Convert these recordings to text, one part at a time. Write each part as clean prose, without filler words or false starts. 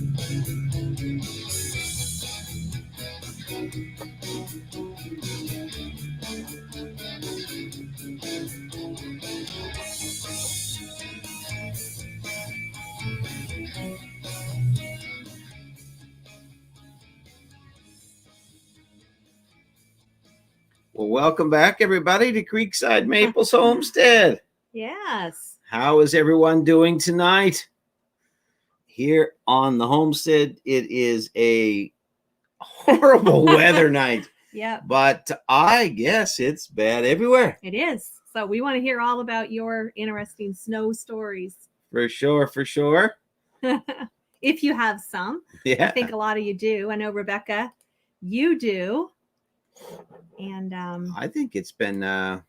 Well, welcome back, everybody, to Creekside Maples Homestead. Yes. How is everyone doing tonight? Here on the homestead, it is a horrible weather night. Yep. But I guess it's bad everywhere. It is. So we want to hear all about your interesting snow stories. For sure, for sure. If you have some. Yeah. I think a lot of you do. I know, Rebecca, you do. And I think it's been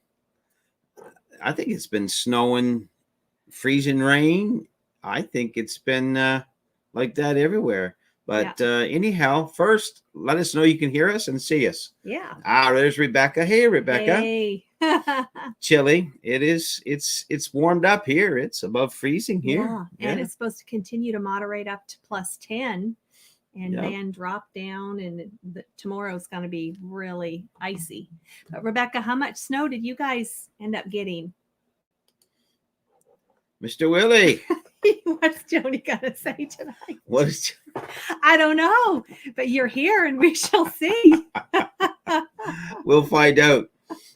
snowing, freezing rain. I think it's been like that everywhere. But anyhow, first, let us know you can hear us and see us. Yeah. There's Rebecca. Hey, Rebecca. Hey. Chilly. It is. It's warmed up here. It's above freezing here. Yeah. And it's supposed to continue to moderate up to +10 and then drop down. And tomorrow's going to be really icy. But Rebecca, how much snow did you guys end up getting? Mr. Willie. What's Joni gonna say tonight? What is? I don't know, but you're here and we shall see. We'll find out.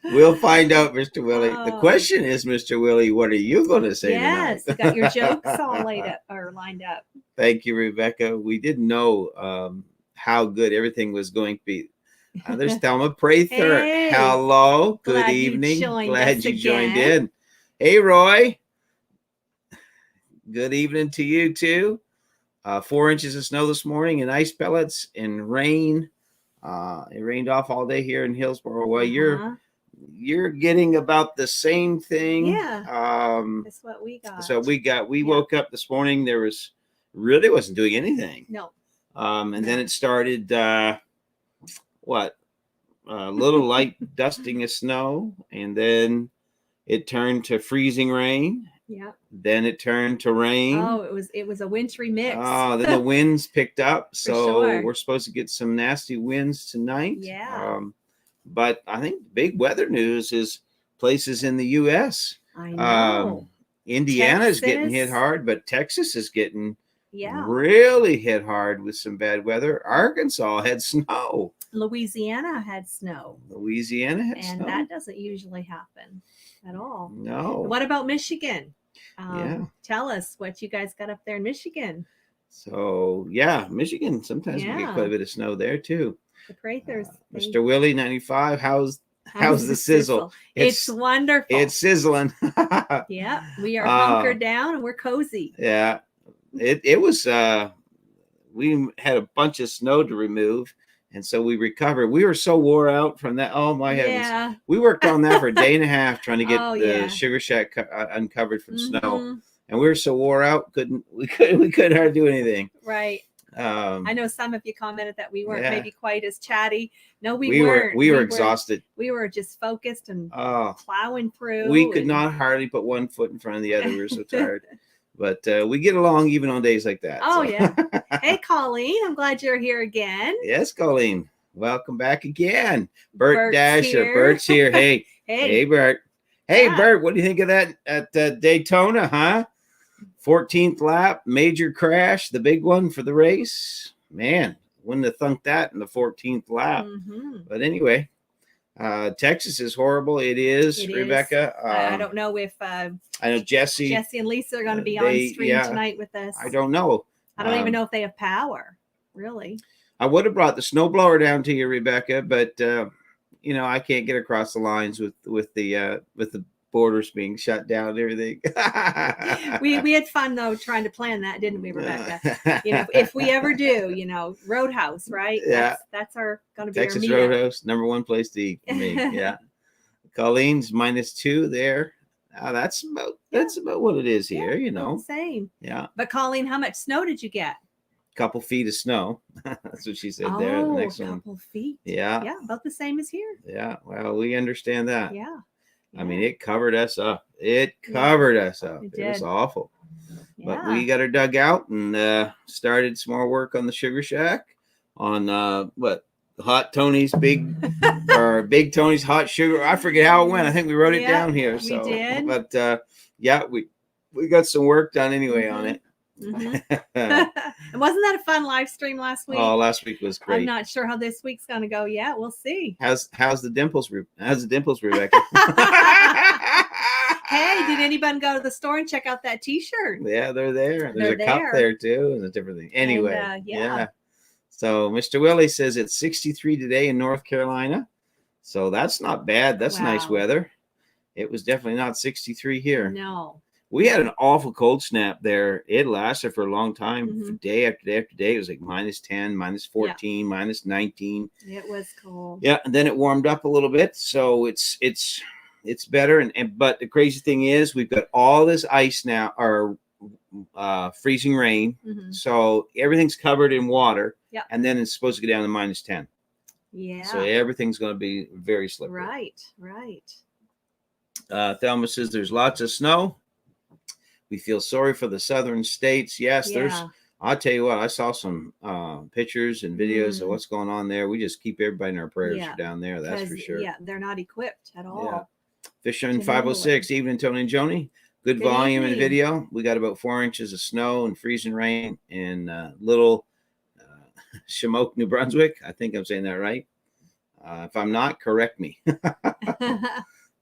We'll find out, Mr. Willie. The question is, Mr. Willie, what are you going to say tonight? Yes, got your jokes all lined up. Thank you, Rebecca. We didn't know how good everything was going to be. There's Thelma Prather. Hey, hello. Good evening. Glad you joined in. Hey, Roy. Good evening to you too. 4 inches of snow this morning and ice pellets and rain. It rained off all day here in Hillsboro. Well, you're getting about the same thing. Yeah. That's what we got. So we woke up this morning. There wasn't doing anything. No. And then it started a little light dusting of snow, and then it turned to freezing rain. Yeah. Then it turned to rain. Oh, it was a wintry mix. Oh, then the winds picked up. So sure. We're supposed to get some nasty winds tonight. Yeah. But I think big weather news is places in the U.S. I know. Indiana's getting hit hard, but Texas is getting really hit hard with some bad weather. Arkansas had snow. Louisiana had snow. And that doesn't usually happen at all. No. What about Michigan? Yeah. Tell us what you guys got up there in Michigan. So, Michigan, sometimes we get quite a bit of snow there too. The Prathers. Mr. Willie, 95, how's the sizzle? It's wonderful. It's sizzling. Yeah, we are hunkered down and we're cozy. Yeah, it was, we had a bunch of snow to remove. And so we recovered. We were so wore out from that. Oh my heavens! Yeah. We worked on that for a day and a half trying to get the sugar shack uncovered from snow, and we were so wore out we couldn't hardly do anything. Right. I know some of you commented that we weren't maybe quite as chatty. No, we weren't. We were exhausted. We were just focused and plowing through. We could not hardly put one foot in front of the other. We were so tired. But we get along even on days like that. Oh, so. Yeah. Hey, Colleen, I'm glad you're here again. Yes, Colleen. Welcome back again. Bert's Dasher. Here. Bert's here. Hey. Hey, Bert. Hey, Bert, what do you think of that at Daytona, huh? 14th lap, major crash, the big one for the race. Man, wouldn't have thunk that in the 14th lap. Mm-hmm. But anyway, Texas is horrible. It is, Rebecca. I don't know if I know Jesse and Lisa are going to be on stream tonight with us. I don't know. I don't even know if they have power, really. I would have brought the snowblower down to you, Rebecca, but I can't get across the lines with the borders being shut down and everything. we had fun though trying to plan that, didn't we, Rebecca? If we ever do, Roadhouse, right? Yeah, that's going to be Texas our meetup. Roadhouse, number one place to eat for me. Yeah, Colleen's -2 there. That's about what it is here. Same. Yeah. But Colleen, how much snow did you get? Couple feet of snow. That's what she said there. The next one. Couple feet. Yeah. Yeah, about the same as here. Yeah. Well, we understand that. Yeah. I mean, it covered us up. It covered us up. It was awful. But we got her dug out and started some more work on the Sugar Shack on Hot Tony's Big Tony's Hot Sugar. I forget how it went. I think we wrote it down here. So, we did. But we got some work done anyway on it. And wasn't that a fun live stream last week? Oh, last week was great. I'm not sure how this week's gonna go yet. We'll see. How's the dimples, Rebecca? Hey, did anybody go to the store and check out that T-shirt? Yeah, they're there. There's a cup there too, and a different thing. Anyway, and, yeah. So Mr. Willie says it's 63 today in North Carolina, so that's not bad. That's nice weather. It was definitely not 63 here. No, we had an awful cold snap there. It lasted for a long time, day after day after day. It was like -10, -14, -19. It was cold. Yeah, and then it warmed up a little bit, so it's better. But the crazy thing is, we've got all this ice now, or freezing rain, so everything's covered in water. Yeah, and then it's supposed to go down to -10. Yeah, so everything's going to be very slippery. Right. Thelma says there's lots of snow. We feel sorry for the southern states. Yes, there's. I'll tell you what. I saw some pictures and videos of what's going on there. We just keep everybody in our prayers down there. That's for sure. Yeah, they're not equipped at all. Yeah. Fisherman 506. Evening, Tony and Joni. Good volume and video. We got about 4 inches of snow and freezing rain in little Shamoak, New Brunswick. I think I'm saying that right. If I'm not, correct me.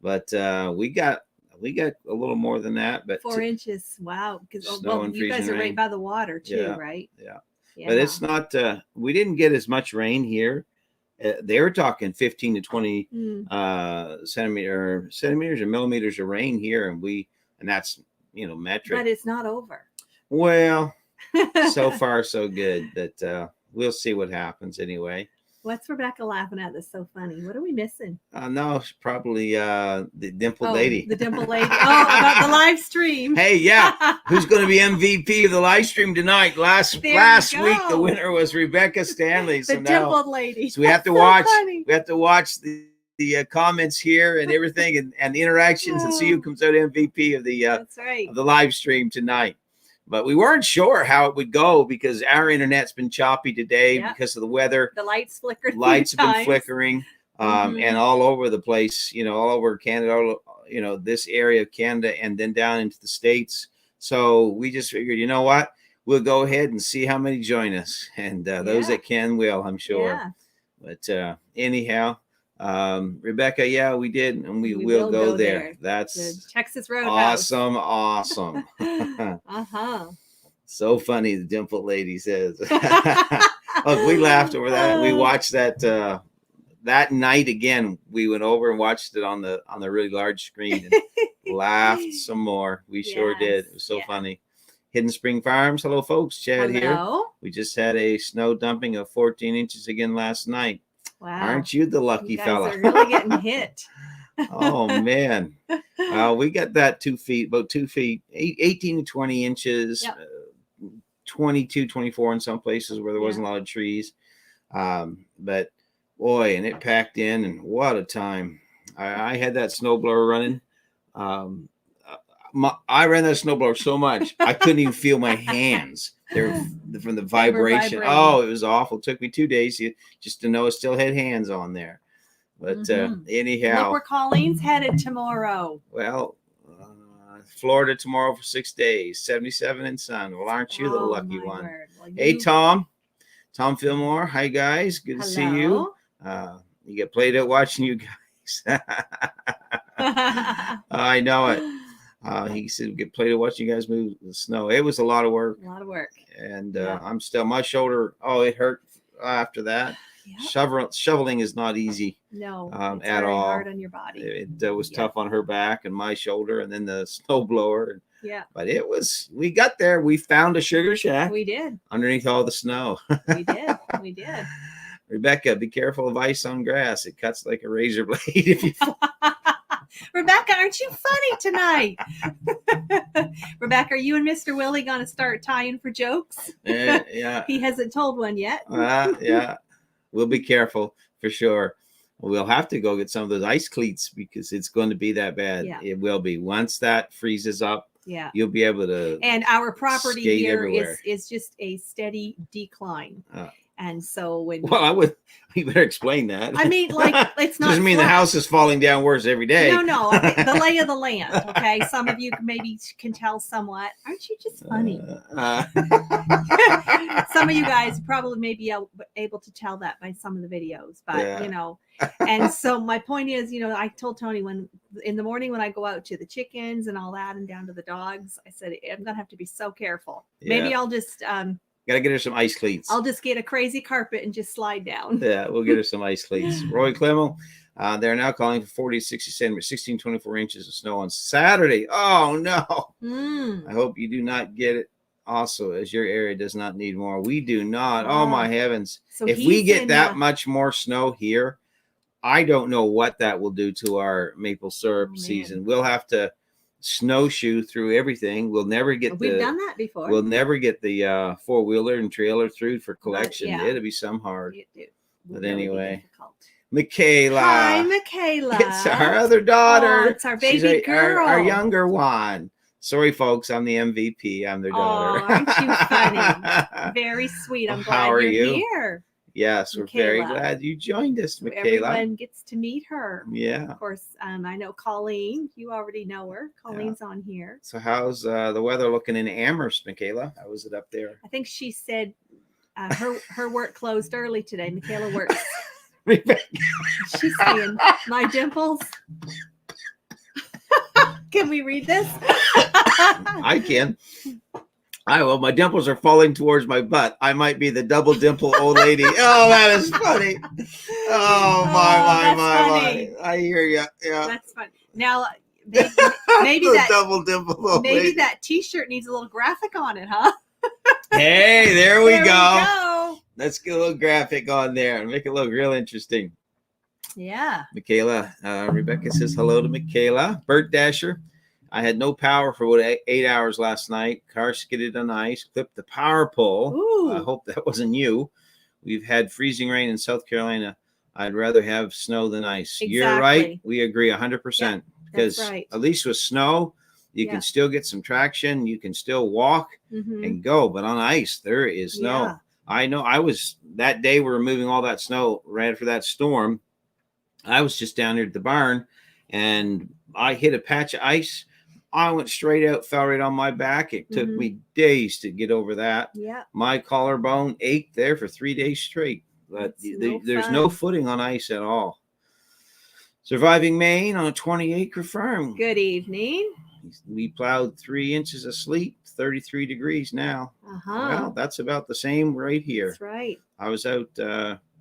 But we got a little more than that. But 4 inches. Wow. Because you guys are rain. right by the water too, right? Yeah. But it's not. We didn't get as much rain here. They were talking 15 to 20 centimeters or millimeters of rain here, and that's metric. But it's not over. Well, so far so good. But we'll see what happens anyway. What's Rebecca laughing at that's so funny? What are we missing? No, it's probably the dimpled lady. The dimpled lady. Oh, about the live stream. Hey, yeah. Who's going to be MVP of the live stream tonight? Last week, the winner was Rebecca Stanley. The dimpled lady. So we have to watch. We have to watch the comments here and everything, and the interactions, and see who comes out MVP of the live stream tonight. But we weren't sure how it would go because our internet's been choppy today because of the weather. The lights flickered. Lights have been flickering, and all over the place. All over Canada. This area of Canada, and then down into the States. So we just figured, you know what? We'll go ahead and see how many join us, and those that can will, I'm sure. Yeah. But anyhow. Rebecca, we did, and we will go there. That's the Texas Roadhouse. Awesome. So funny, the dimpled lady says. Look, we laughed over that. We watched that that night again. We went over and watched it on the really large screen and laughed some more. We sure did. It was so funny. Hidden Spring Farms. Hello, folks. Chad here. We just had a snow dumping of 14 inches again last night. Wow. Aren't you the lucky fella? Are really getting hit. Oh, man. We got that 2 feet, about 2 feet, 18 to 20 inches, 22, 24 in some places where there wasn't a lot of trees. But, boy, and it packed in, and what a time. I had that snowblower running. I ran that snowblower so much, I couldn't even feel my hands. They're from the vibration. Oh, it was awful. It took me 2 days just to know I still had hands on there. But anyhow. Look where Colleen's headed tomorrow. Well, Florida tomorrow for 6 days, 77 and sun. Well, aren't you the lucky one? Well, hey, Tom Fillmore. Hi, guys. Good to see you. You get played out watching you guys. I know it. He said, get played to watch you guys move the snow. It was a lot of work. And I'm still, my shoulder, it hurt after that. Shoveling is not easy. No, at all. Hard on your body. It was tough on her back and my shoulder, and then the snow blower. Yeah. But we got there. We found a sugar shack. We did. Underneath all the snow. We did. Rebecca, be careful of ice on grass. It cuts like a razor blade if you fall. Rebecca, aren't you funny tonight? Rebecca, are you and Mr. Willie going to start tying for jokes? Yeah. He hasn't told one yet. Yeah. We'll be careful for sure. We'll have to go get some of those ice cleats because it's going to be that bad. Yeah. It will be. Once that freezes up, Yeah. you'll be able to. And our property skate here everywhere. is just a steady decline. And so when You better explain that. I mean, like, it's not doesn't mean flat. the house is falling down worse every day. No, I think the lay of the land. Okay, some of you maybe can tell somewhat. Aren't you just funny? Some of you guys probably may be able to tell that by some of the videos, but you know. And so my point is, you know, I told Tony when in the morning when I go out to the chickens and all that and down to the dogs, I said I'm gonna have to be so careful. Maybe I'll just gotta get her some ice cleats. I'll just get a crazy carpet and just slide down. Yeah, we'll get her some ice cleats. Roy Clemmel, they're now calling for 40 to 60 centimeters, 16, 24 inches of snow on Saturday. Oh no! I hope you do not get it. Also, as your area does not need more, we do not. Oh my heavens! So if we get that much more snow here, I don't know what that will do to our maple syrup season. We'll have to snowshoe through everything. We'll never get We've done that before. We'll never get the four-wheeler and trailer through for collection. It'll be some hard. But anyway, Michaela. Hi, Michaela. It's our other daughter. Oh, it's our baby girl. Our younger one. Sorry, folks. I'm the MVP. I'm their daughter. Oh, aren't you funny? Very sweet. I'm glad you're here. Yes, we're very glad you joined us, Michaela. Everyone gets to meet her. Yeah. Of course, I know Colleen. You already know her. Colleen's on here. So how's the weather looking in Amherst, Michaela? How was it up there? I think she said her work closed early today. Michaela works. She's saying, my dimples. Can we read this? I can. Well, my dimples are falling towards my butt. I might be the double dimple old lady. Oh, that is funny. Oh, my. I hear you. Yeah. That's funny. Now, maybe that double dimple old lady. That T-shirt needs a little graphic on it, huh? Hey, there we go. Let's get a little graphic on there and make it look real interesting. Yeah. Michaela, Rebecca says hello to Michaela. Bert Dasher. I had no power for about 8 hours last night. Car skidded on ice, clipped the power pole. Ooh. I hope that wasn't you. We've had freezing rain in South Carolina. I'd rather have snow than ice. Exactly. You're right. We agree 100%. Because at least with snow, you can still get some traction. You can still walk and go. But on ice, there is no. Yeah. I know I was that day we were moving all that snow right after that storm. I was just down there at the barn and I hit a patch of ice. I went straight out, fell right on my back. It took me days to get over that. Yeah. My collarbone ached there for 3 days straight. But there's no footing on ice at all. Surviving Maine on a 20-acre farm. Good evening. We plowed 3 inches of sleet, 33 degrees now. Well, that's about the same right here. That's right. I was out,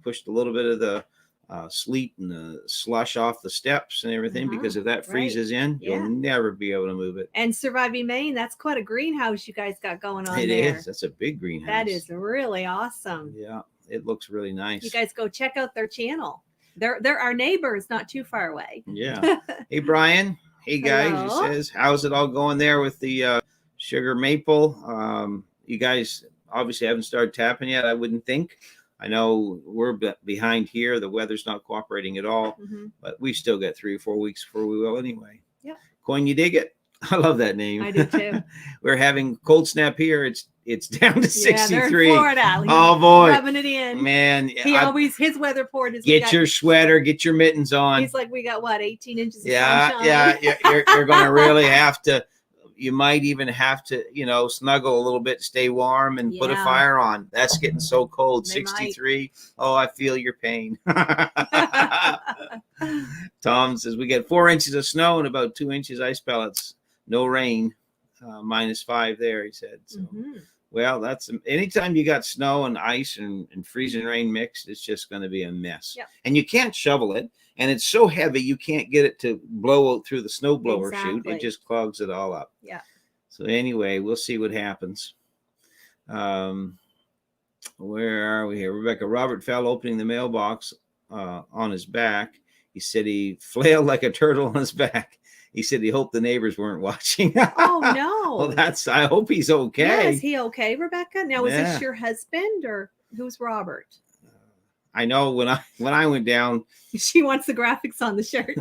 pushed a little bit of the sleet and the slush off the steps and everything because if that freezes in, you'll never be able to move it. And Surviving Maine, that's quite a greenhouse you guys got going on there. It is. That's a big greenhouse. That is really awesome. Yeah, it looks really nice. You guys go check out their channel. They're our neighbors, not too far away. Yeah. Hey, Brian. Hey, guys. Hello. He says, how's it all going there with the sugar maple? You guys obviously haven't started tapping yet, I wouldn't think. I know we're behind here. The weather's not cooperating at all, but we still got 3 or 4 weeks before we will anyway. Yeah. Coin, you dig it? I love that name. I do too. We're having cold snap here. It's down to 63. They're in Florida. Oh boy, rubbing it in. Man, his weather report is get your sweater, get your mittens on. He's like, we got what, 18 inches of sunshine? You're going to really have to. You might even have to, snuggle a little bit, stay warm, and put a fire on. That's getting so cold. 63. Oh, I feel your pain. Tom says we get 4 inches of snow and about 2 inches ice pellets. No rain. -5 there, he said. So, well, that's anytime you got snow and ice and freezing rain mixed, it's just going to be a mess. Yep. And you can't shovel it. And it's so heavy, you can't get it to blow out through the snowblower chute. It just clogs it all up. Yeah. So anyway, we'll see what happens. Where are we here? Rebecca, Robert fell opening the mailbox on his back. He said he flailed like a turtle on his back. He said he hoped the neighbors weren't watching. Oh, no. Well, I hope he's okay. Yeah, is he okay, Rebecca? Now, is this your husband or who's Robert? I know when I went down. She wants the graphics on the shirt.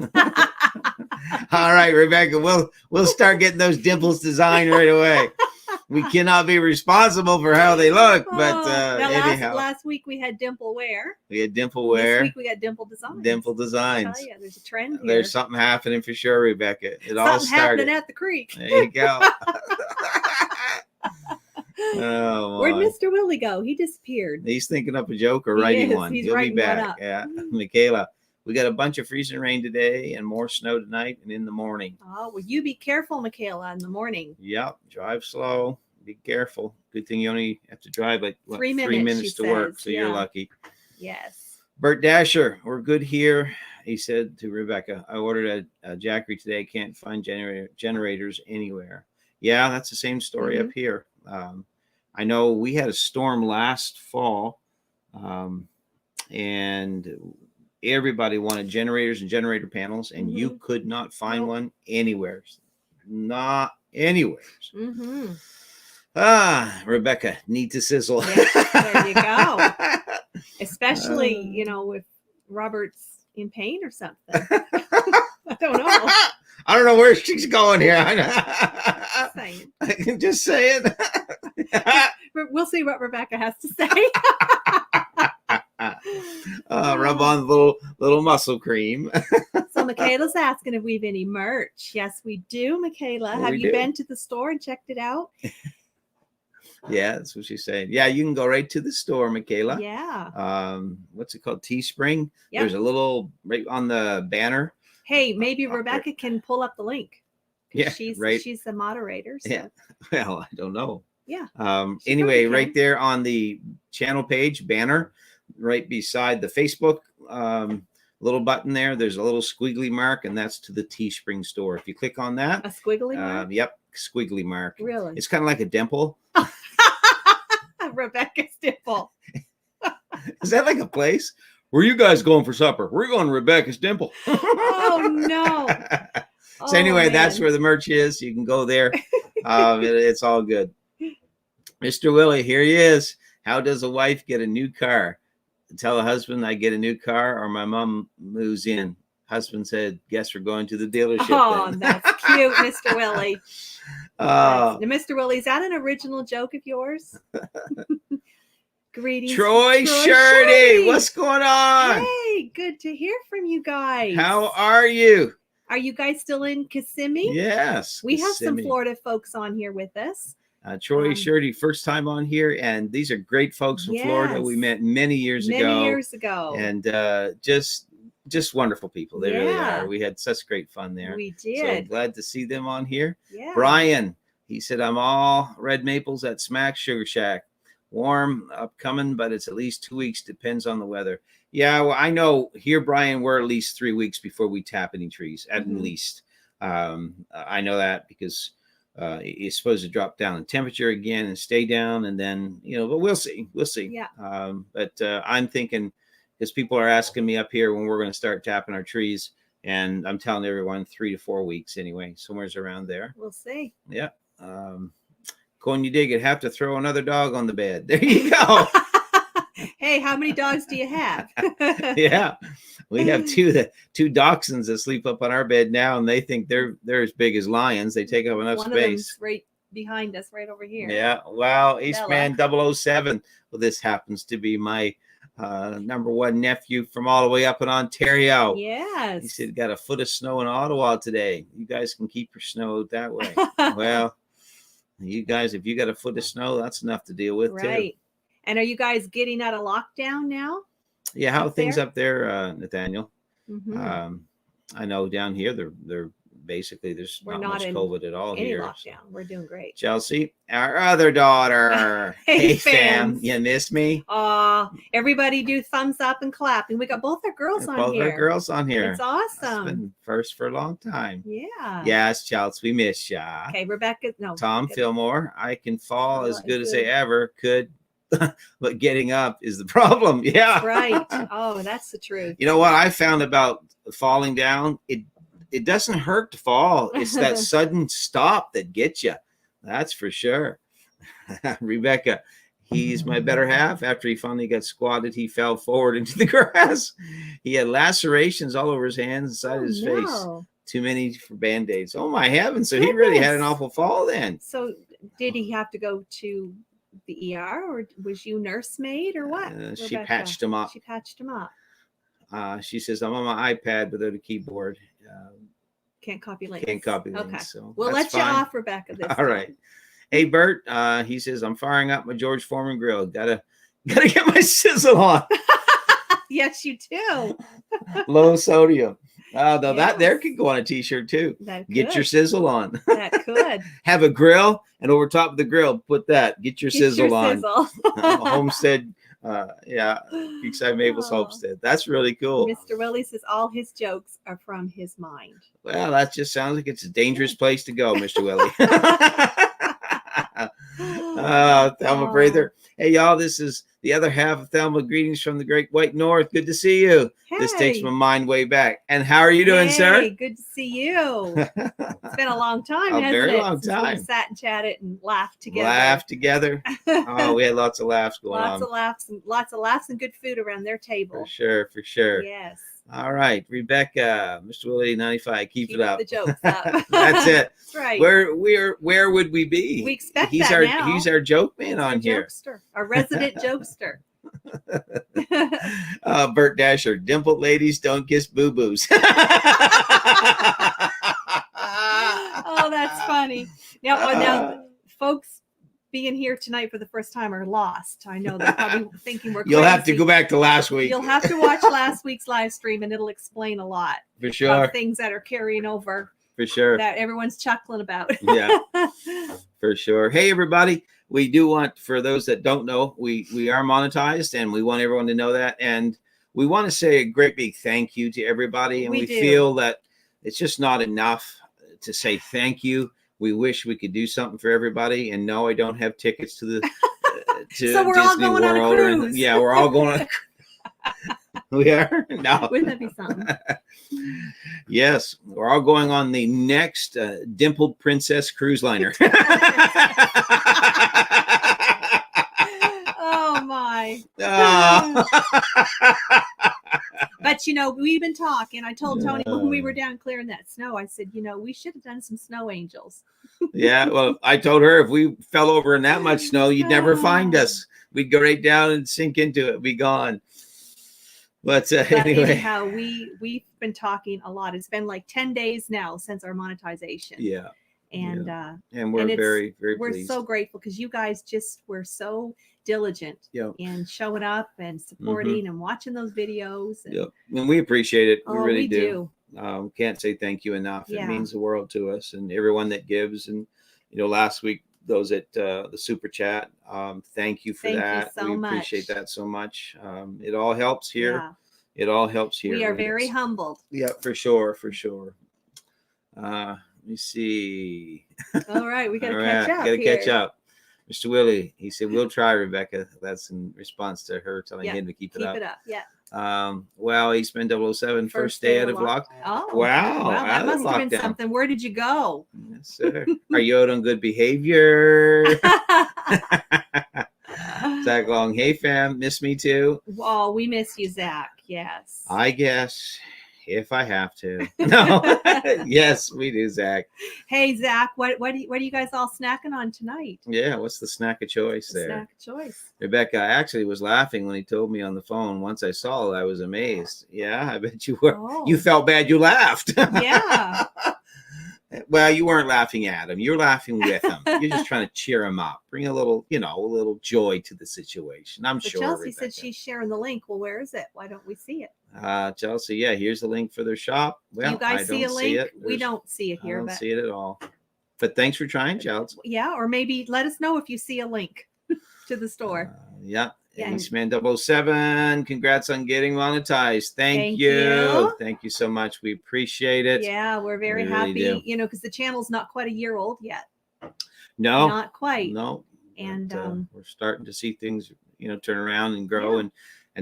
All right, Rebecca, we'll start getting those dimples designed right away. We cannot be responsible for how they look, but anyhow. Last week we had dimple wear. We had dimple wear. This week we got dimple designs. Dimple designs. I tell you, there's a trend here. There's something happening for sure, Rebecca. Something happening at the creek. There you go. Oh, where'd Mr. Willie go? He disappeared. He's thinking up a joke or writing one. He's He'll be writing back. one up. Yeah, Michaela. We got a bunch of freezing rain today and more snow tonight and in the morning. Oh, well, you be careful, Michaela, in the morning. Yep. Drive slow. Be careful. Good thing you only have to drive like 3 minutes to work, so you're lucky. Yes. Bert Dasher, we're good here. He said to Rebecca, I ordered a Jackery today. Can't find generators anywhere. Yeah, that's the same story up here. I know we had a storm last fall, and everybody wanted generators and generator panels, and you could not find one anywhere. Not anywhere. Rebecca, need to sizzle. Yes, there you go. Especially, if Robert's in pain or something. I don't know. I don't know where she's going here. Just saying. We'll see what Rebecca has to say. Rub on the little muscle cream. So Michaela's asking if we have any merch. Yes, we do, Michaela. Have you been to the store and checked it out? Yeah, that's what she's saying. Yeah, you can go right to the store, Michaela. Yeah. What's it called? Teespring. Yep. There's a little right on the banner. Hey, maybe Rebecca can pull up the link. Yeah, she's the moderator. So. Yeah. Well, I don't know. Yeah. Anyway, right there on the channel page banner, right beside the Facebook little button there's a little squiggly mark, and that's to the Teespring store. If you click on that, a squiggly mark. Yep, squiggly mark. Really? It's kind of like a dimple. Rebecca's dimple. Is that like a place? Where you guys going for supper? We're going to Rebecca's dimple. Oh no. So anyway, that's where the merch is. You can go there. It's all good. Mr. Willie, here he is. How does a wife get a new car? Tell a husband I get a new car or my mom moves in. Husband said, guess we're going to the dealership. Oh, then. That's cute, Mr. Willie. Mr. Willie, is that an original joke of yours? Greetings. Troy Shirty. What's going on? Hey, good to hear from you guys. How are you? Are you guys still in Kissimmee? Yes. We have some Florida folks on here with us. Troy Shirty, first time on here, and these are great folks from Florida. We met many years ago. And just wonderful people. They really are. We had such great fun there. We did. So glad to see them on here. Yeah. Brian, he said, I'm all red maples at Smack Sugar Shack. Warm upcoming, but it's at least 2 weeks. Depends on the weather. Yeah, well, I know here, Brian, we're at least 3 weeks before we tap any trees, at least. I know that because it's supposed to drop down in temperature again and stay down, and then but we'll see. Yeah. But I'm thinking, because people are asking me up here when we're going to start tapping our trees, and I'm telling everyone 3 to 4 weeks anyway, somewhere's around there. We'll see. Yeah. When you dig it, have to throw another dog on the bed. There you go. Hey, how many dogs do you have? Yeah, we have two dachshunds that sleep up on our bed now, and they think they're as big as lions. They take up enough One space. Of them's right behind us, right over here. Yeah. Wow. Eastman 007. Well, this happens to be my number one nephew from all the way up in Ontario. Yes. He said, got a foot of snow in Ottawa today. You guys can keep your snow out that way. Well, you guys, if you got a foot of snow, that's enough to deal with too. And are you guys getting out of lockdown now? Yeah, how are things up there, Nathaniel? Mm-hmm. I know down here they're basically there's not much COVID at all here. Lockdown. We're doing great. Chelsea, our other daughter. Hey fam, you miss me? Everybody do thumbs up and clap. And we got both our girls on here. Both our girls on here. It's awesome. It's been first for a long time. Yeah. Yes, Chelsea, we miss ya. Okay, Rebecca. No. Tom Fillmore, I can fall as good as they ever could. But getting up is the problem. Yeah. That's right. Oh, that's the truth. You know what I found about falling down? It doesn't hurt to fall. It's that sudden stop that gets you. That's for sure. Rebecca, he's my better half. After he finally got squatted, he fell forward into the grass. He had lacerations all over his hands and side of his face. Too many for Band-Aids. Oh my heavens. So he really had an awful fall then. So did he have to go to the ER, or was you nursemaid, or what? She patched him up. She patched him up. She says, I'm on my iPad without a keyboard. Can't copy links. Can't copy links. Okay. So we'll let you off, Rebecca, this All right. Hey, Bert, he says, I'm firing up my George Foreman grill. Gotta get my sizzle on. Yes, you do. Low sodium. Though that there could go on a t-shirt too. Get your sizzle on. That could. Have a grill, and over top of the grill, put that. Get your sizzle on. Homestead, Creekside Maples Homestead. That's really cool. Mr. Willie says all his jokes are from his mind. Well, that just sounds like it's a dangerous place to go, Mr. Willie. Thelma Breather. Hey, y'all, this is the other half of Thelma. Greetings from the Great White North. Good to see you. Hey. This takes my mind way back. And how are you doing, sir? Good to see you. It's been a long time, hasn't it? A very long time. We sat and chatted and laughed together. We had lots of laughs going on. Lots of laughs and good food around their table. For sure. Yes. All right, Rebecca, Mr. Willie 95, keep it up. The jokes up. That's it. That's right. Where would we be? We expect he's that our now. He's our joke man on here. Jokester, our resident jokester. Bert Dasher, dimpled ladies don't kiss boo-boos. Oh, that's funny. Now, folks being here tonight for the first time are lost. I know they're probably thinking we're crazy. You'll have to go back to last week. You'll have to watch last week's live stream, and it'll explain a lot. For sure. Things that are carrying over. For sure. That everyone's chuckling about. Yeah. For sure. Hey, everybody. We do want, for those that don't know, we are monetized, and we want everyone to know that. And we want to say a great big thank you to everybody. And we feel that it's just not enough to say thank you. We wish we could do something for everybody. And no, I don't have tickets to the to so we're Disney all going World. On a cruise. Yeah, we're all going on a cruise. We are? No. Wouldn't that be something? Yes, we're all going on the next Dimpled Princess cruise liner. Oh, my. But, we've been talking. I told Tony when we were down clearing that snow, I said, we should have done some snow angels. Yeah, well, I told her if we fell over in that much snow, you'd never find us. We'd go right down and sink into it, be gone. But anyway. Anyhow, we've been talking a lot. It's been like 10 days now since our monetization. Yeah. And we're very, very we're pleased. So grateful because you guys were so diligent in showing up and supporting and watching those videos. And, and we appreciate it. We really we do. Can't say thank you enough. It means the world to us, and everyone that gives. And last week, those at the super chat, thank you for that. We appreciate that so much. It all helps here. Yeah. It all helps here. We are very humbled. Yeah, for sure. Let me see. All right, we got to catch up. Catch up. Mr. Willie, he said, we'll try, Rebecca. That's in response to her telling him to keep it up. Keep it up, yeah. Well, Eastman 007, first day out of lockdown. Oh, wow. That must have been something. Where did you go? Yes, sir. Are you out on good behavior? Zach Long, hey fam, miss me too. Oh, we miss you, Zach. Yes. I guess if I have to. No. Yes, we do, Zach. Hey, Zach, what are you guys all snacking on tonight? Yeah, what's the snack of choice there? Snack of choice. Rebecca, I actually was laughing when he told me on the phone. Once I saw it, I was amazed. Yeah, I bet you were. Oh. You felt bad you laughed. Yeah. Well, you weren't laughing at him. You're laughing with him. You're just trying to cheer him up. Bring a little joy to the situation. I'm sure. Chelsea Rebecca said she's sharing the link. Well, where is it? Why don't we see it? Chelsea, here's the link for their shop. Well, you guys see a link? We don't see it here. I don't see it at all. But thanks for trying, Chelsea. Yeah, or maybe let us know if you see a link to the store. Yeah. Eastman 007, congrats on getting monetized. Thank you. Thank you so much. We appreciate it. Yeah, we're very happy, because the channel's not quite a year old yet. No. Not quite. No. And we're starting to see things, turn around and grow and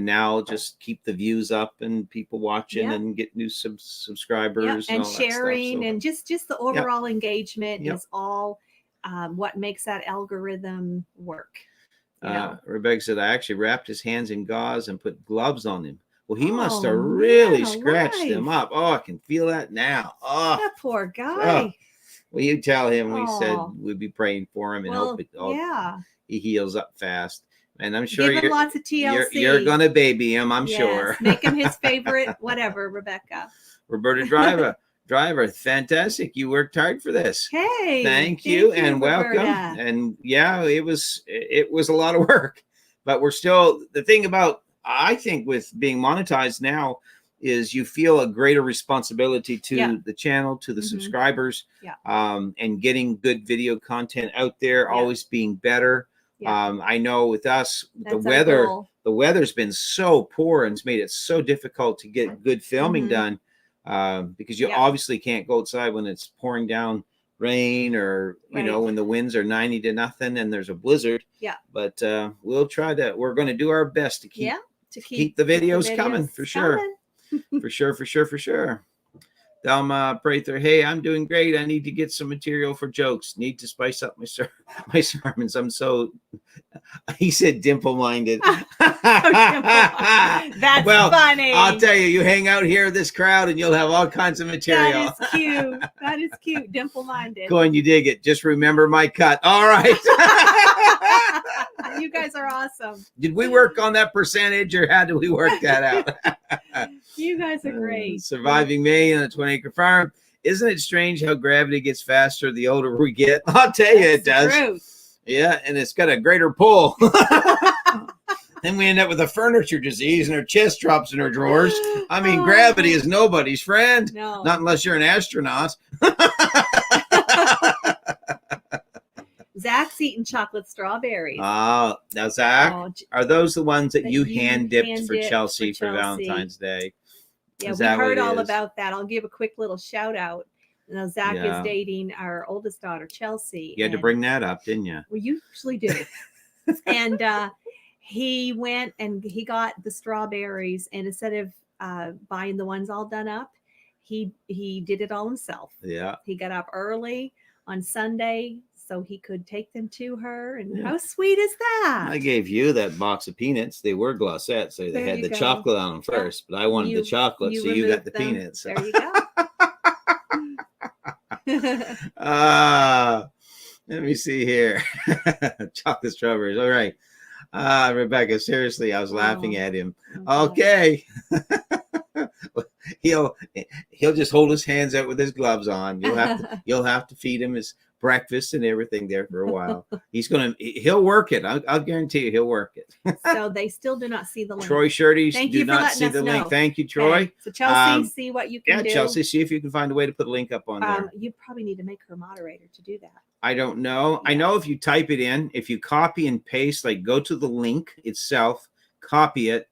now just keep the views up and people watching and get new subscribers and all sharing that stuff. And just the overall engagement is all what makes that algorithm work. Rebecca said, I actually wrapped his hands in gauze and put gloves on him. Well, he must have Oh, really man scratched them alive. up. Oh, I can feel that now. Oh, That poor oh. guy. Well, you tell him we said Oh, we'd be praying for him and hope well, it all yeah. he heals up fast. And I'm sure Give him lots of you're TLC. gonna baby him, I'm Yes, sure. make him his favorite, whatever, Rebecca. Roberta Driver, fantastic. You worked hard for this. Hey, Thank you and welcome. Roberta. And yeah, it was a lot of work, but we're still, the thing about, I think, with being monetized now is you feel a greater responsibility to the channel, to the subscribers, and getting good video content out there, always being better. I know with us, the weather's been so poor and it's made it so difficult to get good filming done, because you obviously can't go outside when it's pouring down rain, or you know, when the winds are 90 to nothing and there's a blizzard. But we'll try to, we're going to do our best to keep the videos coming, for sure. For sure. Thelma Prather, hey, I'm doing great. I need to get some material for jokes. Need to spice up my sermons. I'm so, he said dimple-minded. That's funny. I'll tell you, you hang out here with this crowd and you'll have all kinds of material. That is cute. That is cute. Dimple-minded. Coin, you dig it. Just remember my cut. All right. You guys are awesome. Did we work on that percentage, or how do we work that out? You guys are great. Surviving May on a 20-acre farm. Isn't it strange how gravity gets faster the older we get? I'll tell you, it does. Truth. Yeah, and it's got a greater pull. Then we end up with a furniture disease and our chest drops in our drawers. I mean, gravity is nobody's friend. No. Not unless you're an astronaut. Zach's eating chocolate strawberries. Now Zach, are those the ones that you hand dipped for Chelsea for Valentine's Day? Yeah, we heard all about that. I'll give a quick little shout out. Now Zach is dating our oldest daughter, Chelsea. You had to bring that up, didn't you? We usually do. And he went and he got the strawberries, and instead of buying the ones all done up, he did it all himself. Yeah. He got up early on Sunday so he could take them to her. And how sweet is that? I gave you that box of peanuts. They were glacettes, so they had the chocolate on them first, but I wanted the chocolate, so you got the peanuts. There you go. Let me see here. Chocolate strawberries. All right. Rebecca, seriously, I was laughing at him. Okay. He'll just hold his hands out with his gloves on. You'll have to feed him his breakfast and everything there for a while. He'll work it. I'll guarantee you he'll work it. So they still do not see the link. Troy Shirties do not see the link. Thank you, Troy. Okay. So Chelsea, see what you can do. Yeah, Chelsea, see if you can find a way to put a link up on there. You probably need to make her moderator to do that. I don't know. I know if you type it in, if you copy and paste, like go to the link itself, copy it,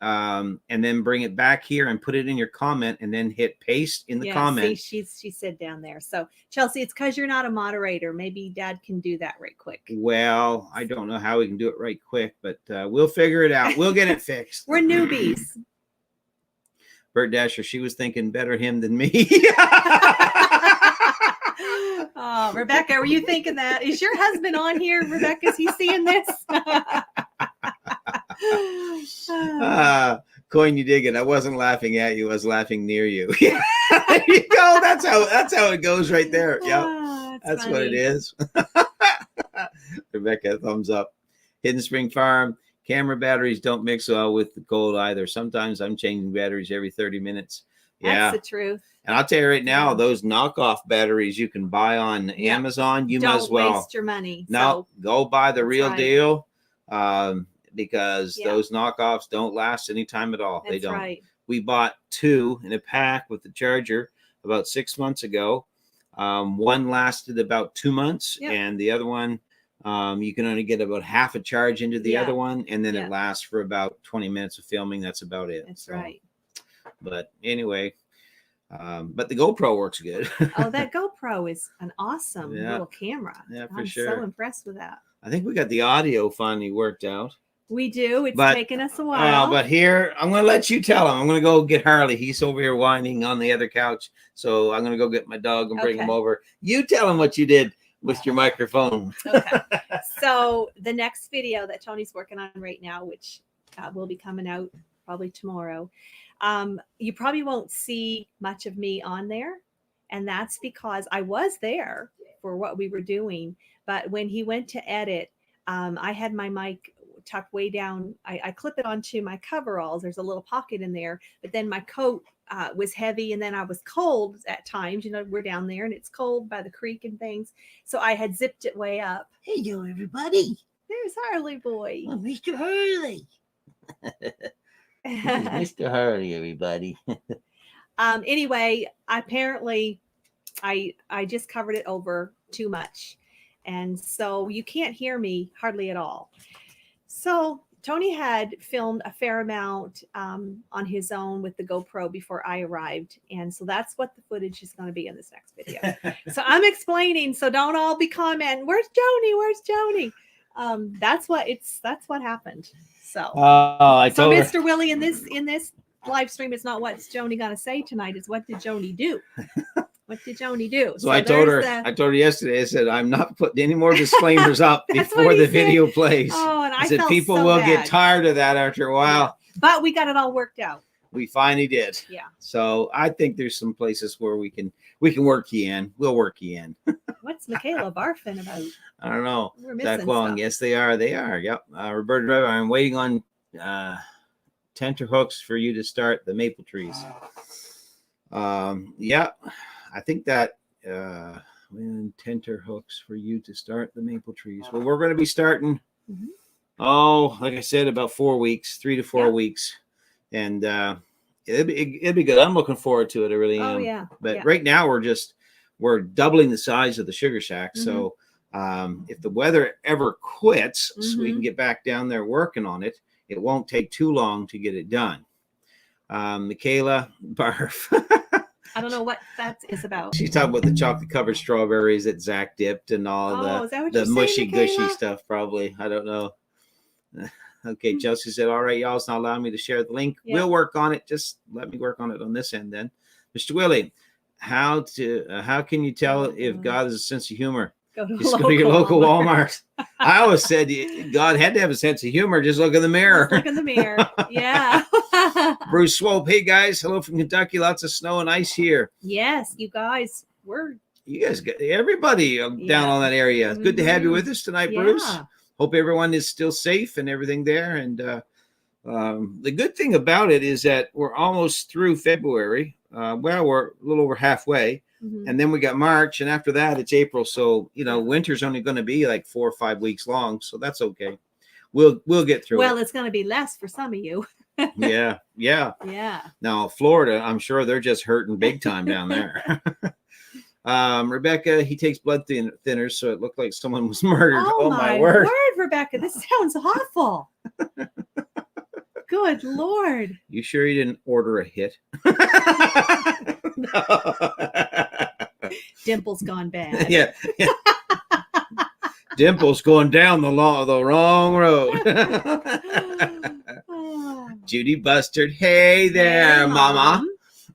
and then bring it back here and put it in your comment, and then hit paste in the comment. See, she said down there. So Chelsea, it's because you're not a moderator. Maybe Dad can do that right quick. Well, I don't know how we can do it right quick, but we'll figure it out. We'll get it fixed. We're newbies. Bert Dasher, she was thinking better him than me. Oh, Rebecca, were you thinking that? Is your husband on here, Rebecca? Is he seeing this? Coin, you dig it. I wasn't laughing at you. I was laughing near you. There you go. That's how it goes right there. Yeah, that's what it is. Rebecca, thumbs up. Hidden Spring Farm. Camera batteries don't mix well with the cold either. Sometimes I'm changing batteries every 30 minutes. Yeah, that's the truth. And I'll tell you right now, those knockoff batteries you can buy on Amazon, you might as well. Don't waste your money. No, go buy the real deal, because those knockoffs don't last any time at all. They don't. Right. We bought 2 in a pack with the charger about 6 months ago. One lasted about 2 months, and the other one, you can only get about half a charge into the other one, and then it lasts for about 20 minutes of filming. That's about it. That's right. But anyway, but the GoPro works good. Oh, that GoPro is an awesome little camera. Yeah, for I'm sure. so impressed with that. I think we got the audio finally worked out. We do. It's taken us a while. But here, I'm going to let you tell him. I'm going to go get Harley. He's over here whining on the other couch. So I'm going to go get my dog and bring him over. You tell him what you did with your microphone. Okay. So the next video that Tony's working on right now, which will be coming out probably tomorrow. You probably won't see much of me on there. And that's because I was there for what we were doing. But when he went to edit, I had my mic tucked way down. I clip it onto my coveralls. There's a little pocket in there. But then my coat was heavy, and then I was cold at times. You know, we're down there and it's cold by the creek and things. So I had zipped it way up. Hello, everybody. There's Harley boy. Oh, Mr. Hurley. Mr. Hurley, everybody. Anyway, apparently I just covered it over too much. And so you can't hear me hardly at all. So Tony had filmed a fair amount on his own with the GoPro before I arrived. And so that's what the footage is going to be in this next video. So I'm explaining, so don't all be commenting, where's Joni? Where's Joni? That's what happened. So, Mr. Willie, in this live stream, it's not what's Joni gonna say tonight, it's what did Joni do? What did Joni do? So I told her yesterday, I said, I'm not putting any more disclaimers up before the video plays. Oh, and I said felt people so will bad. get tired of that after a while. Yeah. But we got it all worked out. We finally did. Yeah. So I think there's some places where we can work you in. We'll work you in. What's Michaela barfing about? I don't know. We're missing That long. stuff. Yes, they are. They are. Yep. Roberta, I'm waiting on tenter hooks for you to start the maple trees. Yeah, I think that tenter hooks for you to start the maple trees. Well, we're going to be starting. Mm-hmm. Oh, like I said, about 4 weeks, 3 to 4 weeks, and it'll be good. I'm looking forward to it. I really am. Oh yeah. But right now we're doubling the size of the sugar shack. Mm-hmm. So if the weather ever quits, so we Mm-hmm. can get back down there working on it, it won't take too long to get it done. Michaela, barf. I don't know what that is about. She's talking about the chocolate covered strawberries that Zach dipped and all Is that what the you're saying, mushy gushy Michaela? stuff. Probably, I don't know. Okay, Chelsea said, all right, y'all, it's not allowing me to share the link. Yeah. We'll work on it. Just let me work on it on this end then. Mr. Willie, how can you tell if God has a sense of humor? Just go to your local Walmart. I always said God had to have a sense of humor. Just look in the mirror. Look in the mirror. Yeah. Bruce Swope, hey guys, hello from Kentucky. Lots of snow and ice here. Yes, you guys, You guys got everybody down on that area. Good to have you with us tonight, Bruce. Hope everyone is still safe and everything there. And the good thing about it is that we're almost through February. We're a little over halfway. Mm-hmm. And then we got March, and after that, it's April. So, winter's only going to be like 4 or 5 weeks long. So that's okay. We'll get through it. Well, it's going to be less for some of you. Yeah. Yeah. Now, Florida, I'm sure they're just hurting big time down there. Rebecca, he takes blood thinners, so it looked like someone was murdered. Oh my word, Rebecca, this sounds awful. Good Lord. You sure you didn't order a hit? No. Dimple's gone bad. Yeah. Dimple's going down the wrong road. Judy Bustard. Hey there, Mama.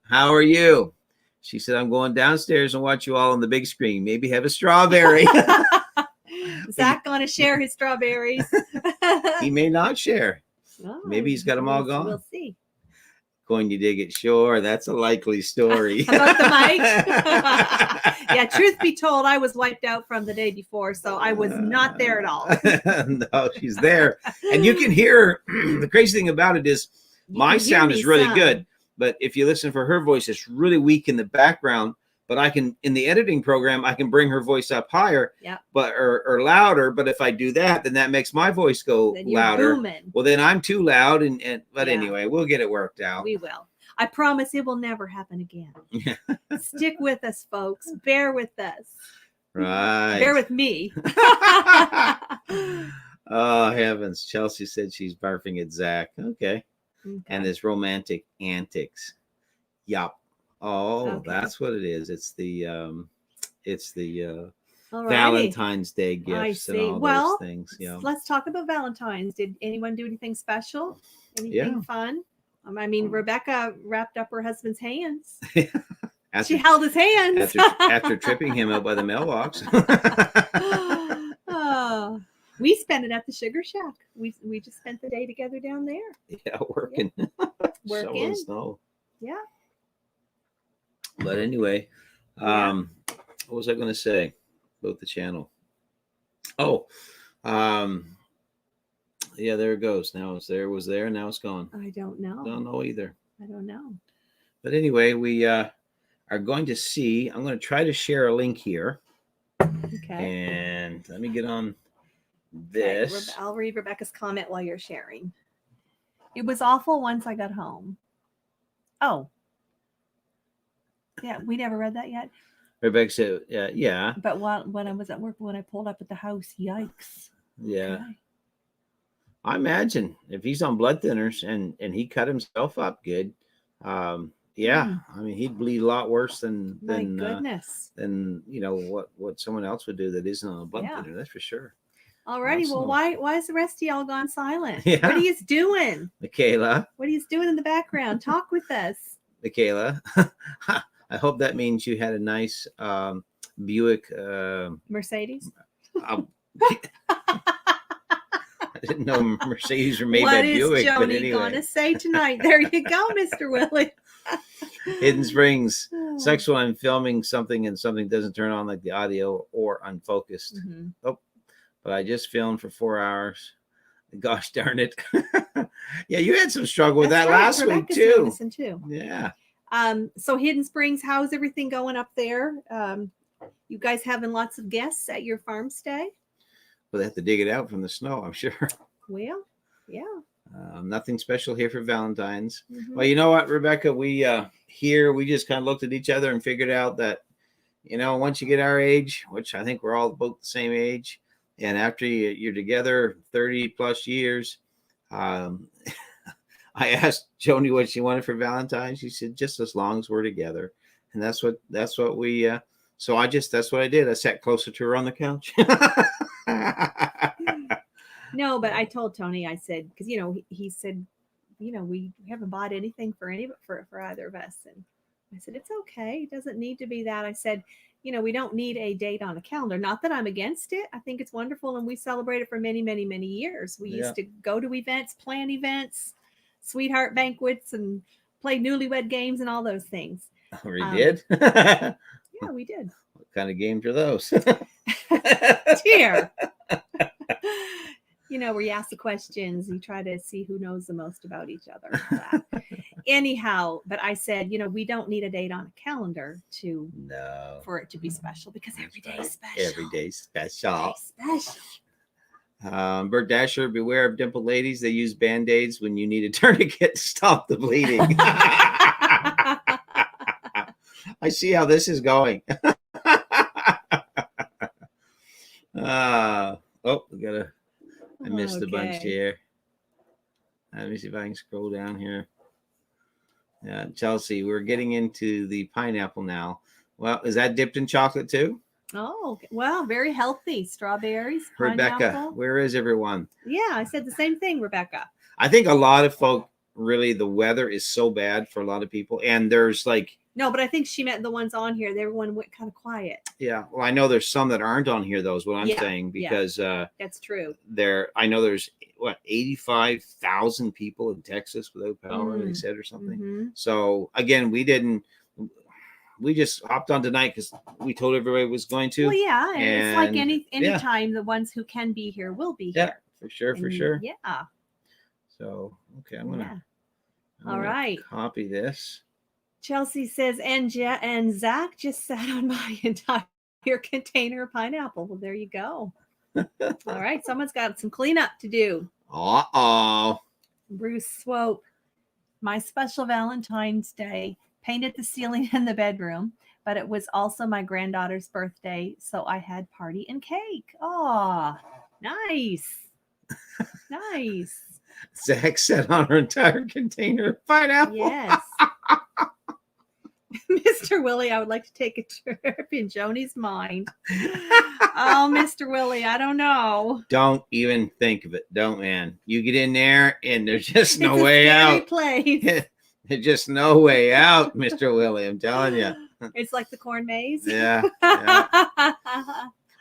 How are you? She said, I'm going downstairs and watch you all on the big screen. Maybe have a strawberry. Zach going to share his strawberries. He may not share. Oh, maybe he's got them all gone. We'll see. Going to dig it? Sure. That's a likely story. About the mic? Yeah, truth be told, I was wiped out from the day before, so I was not there at all. No, she's there. And you can hear her. The crazy thing about it is my sound is really good. But if you listen for her voice, it's really weak in the background. But I can, in the editing program, I can bring her voice up higher, but or louder. But if I do that, then that makes my voice go louder. Booming. Well, then I'm too loud. But anyway, we'll get it worked out. We will. I promise it will never happen again. Stick with us, folks. Bear with us. Right. Bear with me. Oh, heavens. Chelsea said she's barfing at Zach. Okay. And his romantic antics. Yup. Oh, that's what it is. It's the Valentine's Day gifts and all those things. Let's talk about Valentine's. Did anyone do anything special? Anything fun? I mean, Rebecca wrapped up her husband's hands. She held his hands after tripping him out by the mailbox. We spent it at the Sugar Shack. We just spent the day together down there. Yeah, working. Working. Shoveling snow. Yeah. But anyway, Yeah. what was I going to say about the channel? Oh, yeah, there it goes. Now it's there. It was there. Now it's gone. I don't know. Don't know either. I don't know. But anyway, we are going to see. I'm going to try to share a link here. Okay. And let me get on Okay, this. I'll read Rebecca's comment while you're sharing. It was awful once I got home. Oh. Yeah, we never read that yet. Rebecca said, yeah. But when I was at work, when I pulled up at the house, yikes. Yeah. Okay. I imagine if he's on blood thinners and he cut himself up good, yeah, I mean he'd bleed a lot worse than My goodness. than what someone else would do that isn't on a blood thinner. That's for sure. Alrighty, well, why is the rest of y'all gone silent? Yeah. What are you doing? Michaela. What are you doing in the background? Talk with us. Michaela. I hope that means you had a nice Buick Mercedes. I didn't know Mercedes were made what by is Buick. Joni But anyway. gonna say tonight? There you go, Mr. Willie. Hidden Springs. Sexual. I'm filming something and something doesn't turn on, like the audio or unfocused. Mm-hmm. Oh, but I just filmed for 4 hours. Gosh darn it. Yeah, you had some struggle with that last Rebecca's week too. noticing too. Yeah. So Hidden Springs, how's everything going up there? You guys having lots of guests at your farm stay? Well, they have to dig it out from the snow, I'm sure. Well, yeah. Nothing special here for Valentine's. Mm-hmm. Well, you know what, Rebecca? We just kind of looked at each other and figured out that, once you get our age, which I think we're all about the same age, and after you're together 30 plus years, I asked Joni what she wanted for Valentine's. She said, just as long as we're together. And that's what we, so that's what I did. I sat closer to her on the couch. No, but I told Tony, I said, because, he said, we haven't bought anything for either of us. And I said, it's okay. It doesn't need to be that. I said, we don't need a date on a calendar. Not that I'm against it. I think it's wonderful. And we celebrate it for many, many, many years. We used to go to events, plan events, sweetheart banquets, and play newlywed games and all those things. We did? Yeah, we did. What kind of games are those? Dear. Where you ask the questions, you try to see who knows the most about each other. Anyhow, but I said, we don't need a date on a calendar for it to be special, because every day is special. Every day special. Special. Bert Dasher, beware of dimpled ladies. They use Band-Aids when you need a tourniquet to stop the bleeding. I see how this is going. I missed a bunch here. Let me see if I can scroll down here. Yeah, Chelsea, we're getting into the pineapple now. Well, is that dipped in chocolate too? Oh, well, very healthy. Strawberries, Rebecca, pineapple. where is everyone? Yeah, I said the same thing, Rebecca. I think a lot of folk, really, the weather is so bad for a lot of people. And there's no, but I think she meant the ones on here. Everyone went kind of quiet. Yeah. Well, I know there's some that aren't on here, though, is what I'm saying, because that's true. I know there's 85,000 people in Texas without power, they said, or something. Mm-hmm. So again, we just hopped on tonight because we told everybody was going to. Well, yeah. And it's like any time, the ones who can be here will be here. For sure. Yeah. So, okay, I'm gonna copy this. Chelsea says, and Zach just sat on my entire container of pineapple. Well, there you go. All right, someone's got some cleanup to do. Uh-oh. Bruce Swope, my special Valentine's Day, painted the ceiling in the bedroom, but it was also my granddaughter's birthday, so I had party and cake. Oh, nice. Nice. Zach sat on her entire container of pineapple. Yes. Mr. Willie, I would like to take a trip in Joni's mind. Oh, Mr. Willie, I don't know. Don't even think of it. Don't, man. You get in there and there's just no way out. Place. There's just no way out, Mr. Willie. I'm telling you. It's like the corn maze. Yeah.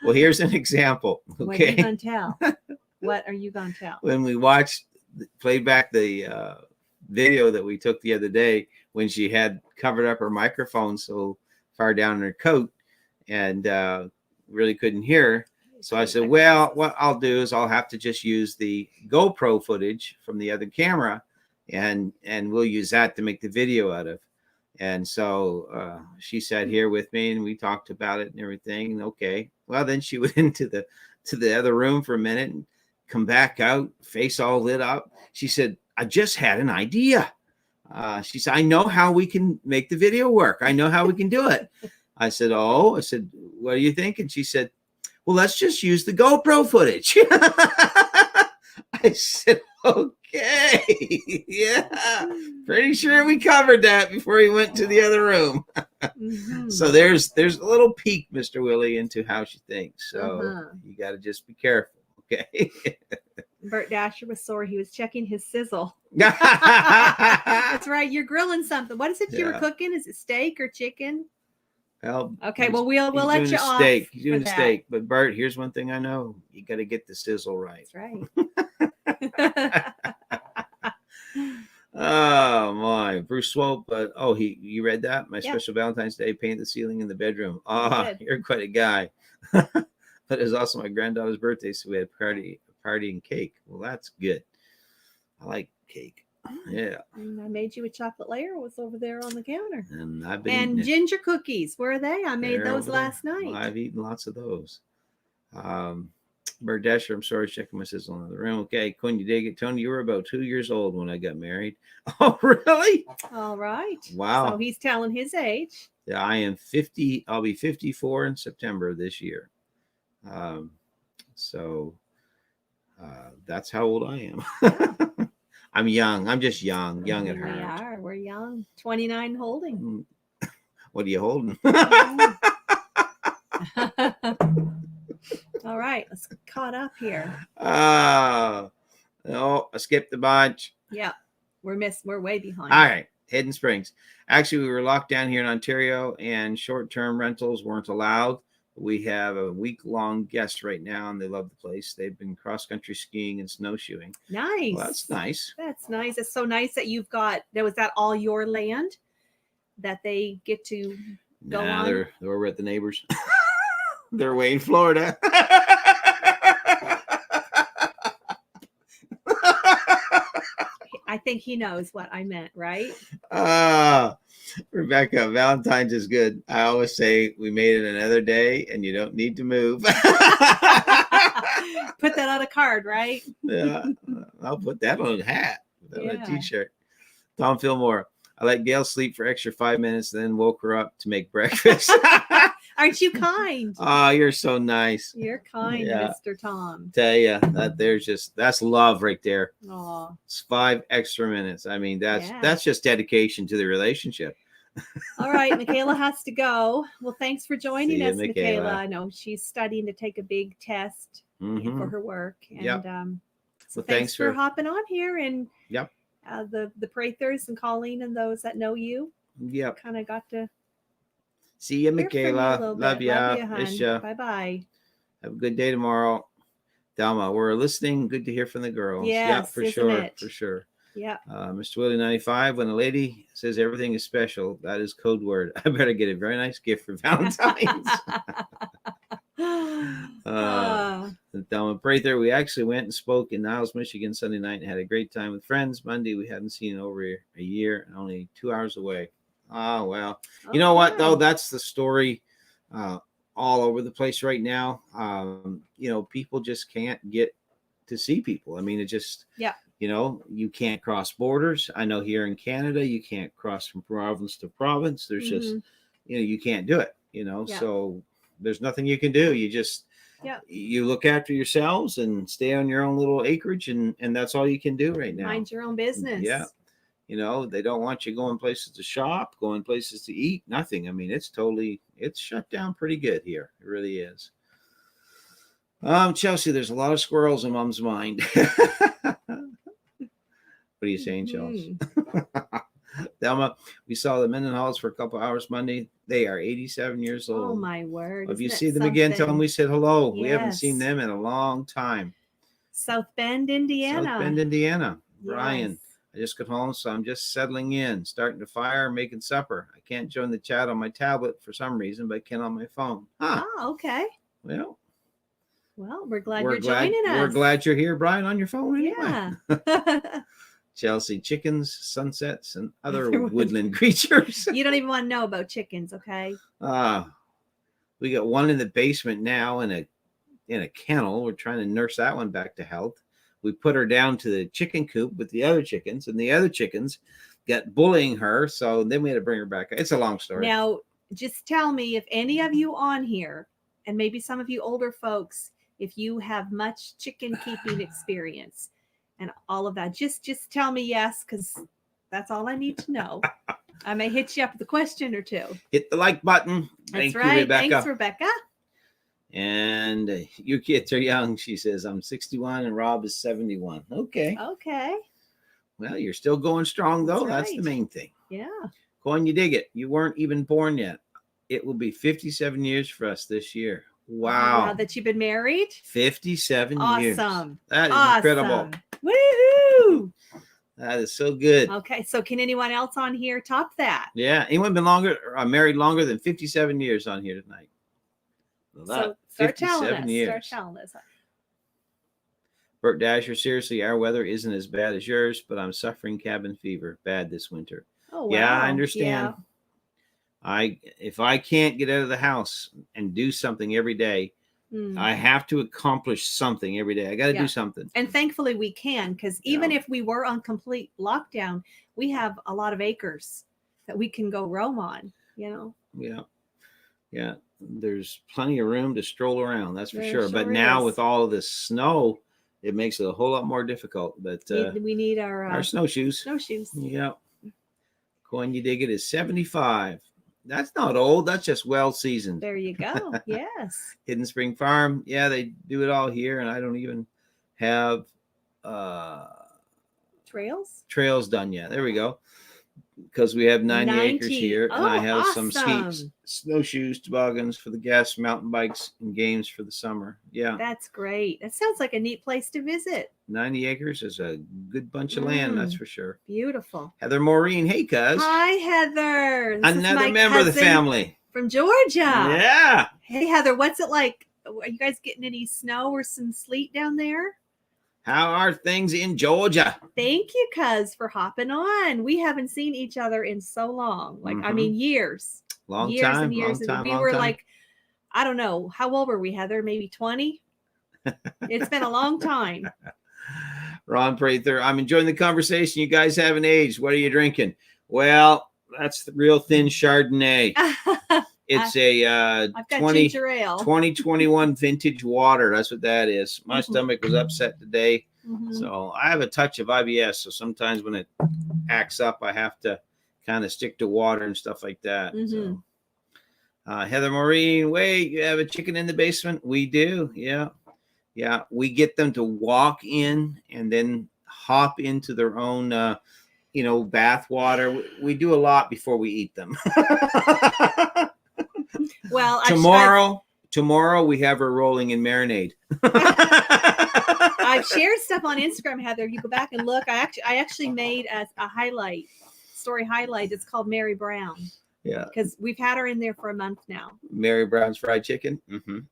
Well, here's an example. What are you Okay. gonna tell? What are you gonna tell? When we played back the video that we took the other day, when she had covered up her microphone so far down in her coat and really couldn't hear her. So I said, well, what I'll do is I'll have to just use the GoPro footage from the other camera and we'll use that to make the video out of. And so she sat here with me and we talked about it and everything. And okay, well, then she went into the other room for a minute and come back out, face all lit up. She said, I just had an idea. She said, I know how we can make the video work. I know how we can do it. I said, what do you think? And she said, well, let's just use the GoPro footage. I said, okay. Yeah. Pretty sure we covered that before he went to the other room. So there's a little peek, Mr. Willie, into how she thinks. So you got to just be careful. Okay. Bert Dasher was sore. He was checking his sizzle. That's right. You're grilling something. What is it you were cooking? Is it steak or chicken? Well, okay. Well, we'll let you off. Steak. He's doing a steak. But Bert, here's one thing I know: you got to get the sizzle right. That's right. Oh my, Bruce Swope. But you read that? My special Valentine's Day: paint the ceiling in the bedroom. You're quite a guy. But it was also my granddaughter's birthday, so we had party and cake. Well, that's good. I like cake. Yeah. And I made you a chocolate layer. It was over there on the counter. And I've been ginger cookies. Where are they? I made those last night. Well, I've eaten lots of those. Bert Dasher, I'm sorry, checking my sizzle in the room. Okay, couldn't you dig it? Tony, you were about 2 years old when I got married. Oh, really? All right. Wow. So he's telling his age. Yeah, I am 50. I'll be 54 in September this year. So that's how old I am. I'm young. I'm just young at heart. We're young. 29 holding. What are you holding? All right, let's get caught up here. I skipped a bunch. Yeah, we're way behind. All right, Hidden Springs. Actually, we were locked down here in Ontario, and short-term rentals weren't allowed. We have a week-long guest right now, and they love the place. They've been cross-country skiing and snowshoeing. Nice. Well, that's nice. That's nice. It's so nice that you've got. Was that all your land that they get to go on? They're over at the neighbors. They're away in Florida. I think he knows what I meant, right? Rebecca, Valentine's is good. I always say we made it another day and you don't need to move. Put that on a card, right? Yeah, I'll put that on a hat, on a t-shirt. Tom Fillmore, I let Gail sleep for extra 5 minutes, then woke her up to make breakfast. Aren't you kind? Oh, you're so nice. You're kind, Mr. Tom. Tell you that's love right there. Oh, it's 5 extra minutes. I mean, that's just dedication to the relationship. All right, Michaela has to go. Well, thanks for joining us, Michaela. I know she's studying to take a big test for her work, and so thanks for hopping on here and the Prathers and Colleen and those that know you. Kind of got to. See you, Michaela. Love ya. Bye bye. Have a good day tomorrow. Thelma, we're listening. Good to hear from the girls. Yes, for sure. Yeah. Mr. Willie 95, when a lady says everything is special, that is code word. I better get a very nice gift for Valentine's. Thelma Prather, we actually went and spoke in Niles, Michigan Sunday night and had a great time with friends. Monday, we hadn't seen in over a year and only 2 hours away. Oh, well, you know what, though? That's the story all over the place right now. People just can't get to see people. I mean, it just, you can't cross borders. I know here in Canada, you can't cross from province to province. There's just, you can't do it, so there's nothing you can do. You just, you look after yourselves and stay on your own little acreage. And that's all you can do right now. Mind your own business. Yeah. They don't want you going places to shop, going places to eat, nothing. I mean, it's shut down pretty good here. It really is. Chelsea, there's a lot of squirrels in Mom's mind. What are you saying, Chelsea? Thelma, we saw the Mendenhalls for a couple hours Monday. They are 87 years old. Oh my word. If you Isn't see it them again, tell them something? we said hello. We haven't seen Yes. them in a long time. South Bend, Indiana. South Bend, Indiana. Brian, Yes. I just got home, so I'm just settling in, starting to fire, making supper. I can't join the chat on my tablet for some reason, but I can on my phone. Huh. Oh, okay. Well, we're glad you're joining us. We're glad you're here, Brian, on your phone anyway. Yeah. Chelsea, chickens, sunsets, and other woodland creatures. You don't even want to know about chickens, okay? We got one in the basement now in a kennel. We're trying to nurse that one back to health. We put her down to the chicken coop with the other chickens, and the other chickens got bullying her. So then we had to bring her back. It's a long story. Now, just tell me if any of you on here, and maybe some of you older folks, if you have much chicken keeping experience and all of that, just tell me yes, because that's all I need to know. I may hit you up with a question or two. Hit the like button. That's Thank right. you, Rebecca. Thanks, Rebecca. And you kids are young, she says. I'm 61 and Rob is 71. Okay. Okay. Well, you're still going strong, though. That's That's the right. main thing. Yeah. Coin, you dig it. You weren't even born yet. It will be 57 years for us this year. Wow. Now that you've been married. 57 years. Awesome. That is incredible. Woohoo. That is so good. Okay. So can anyone else on here top that? Yeah. Anyone been married longer than 57 years on here tonight? Well, So start telling us. Start telling us. Bert Dasher, seriously, our weather isn't as bad as yours, but I'm suffering cabin fever bad this winter. Oh, wow. Yeah, I understand. Yeah. If I can't get out of the house and do something every day, I have to accomplish something every day. I got to do something. And thankfully we can, because even if we were on complete lockdown, we have a lot of acres that we can go roam on, you know? Yeah. Yeah. There's plenty of room to stroll around. That's for There sure. But now is. with all of this snow, it makes it a whole lot more difficult. But we need our snowshoes. Snowshoes. Yeah. Coin you dig it is 75. That's not old. That's just well seasoned. There you go. Yes. Hidden Spring Farm. Yeah, they do it all here, and I don't even have trails done yet. There we go. Because we have 90 acres here, and I have some skis, snowshoes, toboggans for the guests, mountain bikes, and games for the summer. Yeah. That's great. That sounds like a neat place to visit. 90 acres is a good bunch of land, that's for sure. Beautiful. Heather Maureen. Hey, cuz. Hi, Heather. This another member of the family. From Georgia. Yeah. Hey, Heather, what's it like? Are you guys getting any snow or some sleet down there? How are things in Georgia? Thank you, cuz, for hopping on. We haven't seen each other in so long. I mean, years. Long years time. And years. Long time, we long were time. like, I don't know. How old were we, Heather? Maybe 20? It's been a long time. Ron Prather, I'm enjoying the conversation. You guys haven't aged. What are you drinking? Well, that's the real thin Chardonnay. It's a 2021 vintage water. That's what that is. My stomach was upset today. So I have a touch of IBS. So sometimes when it acts up, I have to kind of stick to water and stuff like that. So, Heather Maureen, wait, you have a chicken in the basement? We do. Yeah. Yeah. We get them to walk in and then hop into their own, bath water. We do a lot before we eat them. Well, tomorrow we have her rolling in marinade. I've shared stuff on Instagram, Heather. You go back and look. I actually made a story highlight. It's called Mary Brown. Yeah. Because we've had her in there for a month now. Mary Brown's fried chicken.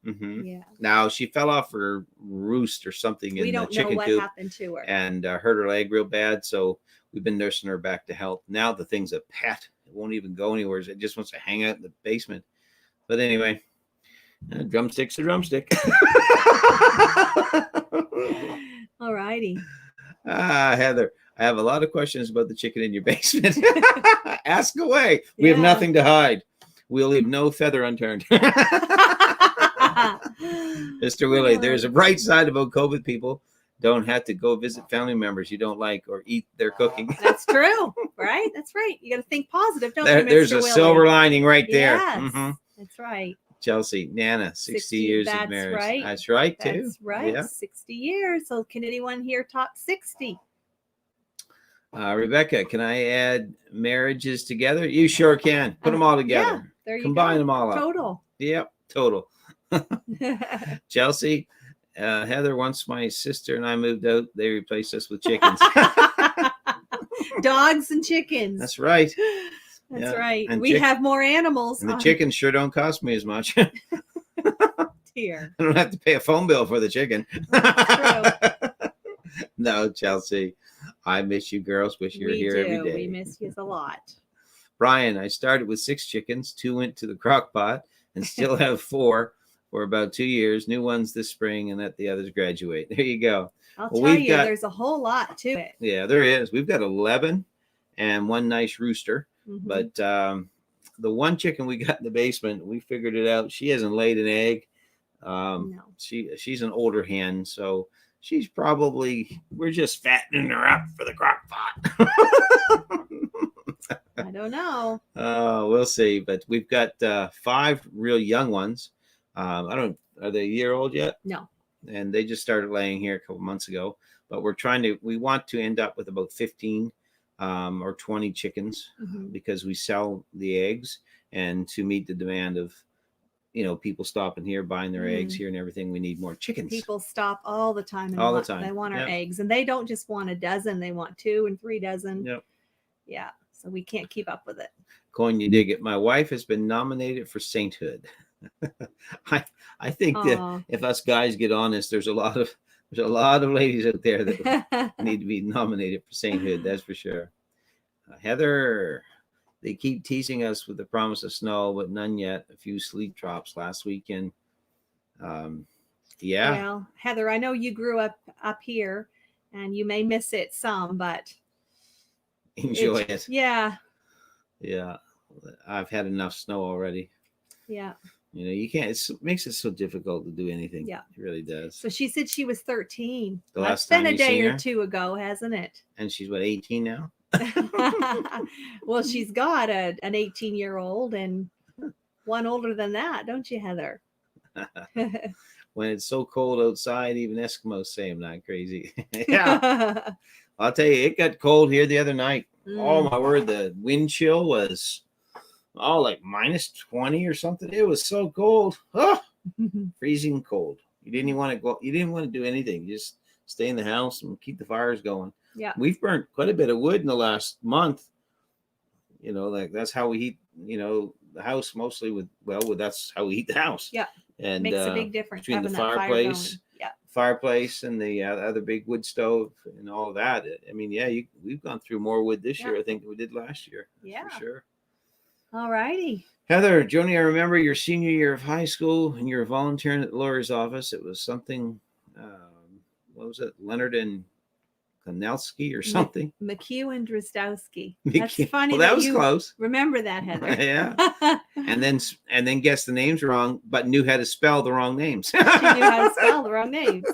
Yeah. Now she fell off her roost or something in the chicken coop. We don't know what happened to her. And hurt her leg real bad. So we've been nursing her back to health. Now the thing's a pet. It won't even go anywhere. It just wants to hang out in the basement. But anyway, drumstick's a drumstick. All righty. Heather, I have a lot of questions about the chicken in your basement. Ask away. We have nothing to hide. We'll leave no feather unturned. Mr. Willie, there's a bright side about COVID. People don't have to go visit family members you don't like or eat their cooking. That's true, right? That's right. You got to think positive, don't you, Mr. There's a Willie? silver lining right there. Yes, that's right. Chelsea, Nana, 60 years of marriage. Right. That's right, too. That's right. Yeah. 60 years. So can anyone here top 60? Rebecca, can I add marriages together? You sure can. Put them all together. Yeah, there you Combine go. them all up. Total. Yep, total. Chelsea, Heather, once my sister and I moved out, they replaced us with chickens. Dogs and chickens. That's right. That's Yeah. right. And We have more animals. And the chickens sure don't cost me as much. Here. I don't have to pay a phone bill for the chicken. No, Chelsea. I miss you girls. Wish you were here every day. We miss you a lot. Brian, I started with 6 chickens. 2 went to the crock pot and still have 4 for about 2 years. New ones this spring, and let the others graduate. There you go. I'll tell you, there's a whole lot to it. Yeah, there is. We've got 11 and 1 nice rooster. Mm-hmm. But the one chicken we got in the basement, we figured it out. She hasn't laid an egg. No. She's an older hen, so she's probably, we're just fattening her up for the crock pot. I don't know. We'll see. But we've got 5 real young ones. Are they a year old yet? No. And they just started laying here a couple months ago. But we want to end up with about 15 or 20 chickens, because we sell the eggs, and to meet the demand of, people stopping here, buying their eggs here and everything. We need more chickens. People stop all the time. And the time. They want our eggs, and they don't just want a dozen. They want 2 and 3 dozen. Yep. Yeah. So we can't keep up with it. Coin, you dig it. My wife has been nominated for sainthood. I think that if us guys get honest, there's a lot of ladies out there that need to be nominated for sainthood. That's for sure. Heather, they keep teasing us with the promise of snow, but none yet. A few sleet drops last weekend. Yeah. Well, Heather, I know you grew up here, and you may miss it some, but enjoy it. Yeah. Yeah. I've had enough snow already. Yeah. You can't, it makes it so difficult to do anything. Yeah. It really does. So she said she was 13. That's been a day or 2 ago, hasn't it? And she's 18 now? Well, she's got an 18-year-old and one older than that, don't you, Heather? When it's so cold outside, even Eskimos say I'm not crazy. Yeah. I'll tell you, it got cold here the other night. Oh, my word. The wind chill was, like -20 or something. It was so cold. Oh, freezing cold. You didn't even want to go. You didn't want to do anything. You just stay in the house and keep the fires going. Yeah. We've burnt quite a bit of wood in the last month. That's how we heat, the house mostly that's how we heat the house. Yeah. And makes a big difference between the fireplace and the other big wood stove and all of that. I mean, we've gone through more wood this year, I think, than we did last year. Yeah. For sure. All righty. Heather, Joni, I remember your senior year of high school and you were volunteering at the lawyer's office. It was something, what was it? Leonard and Konelsky or something? McHugh and Drzdowski. That's funny. Well, that was close. Remember that, Heather. Yeah. and then guess the names wrong, but knew how to spell the wrong names. She knew how to spell the wrong names.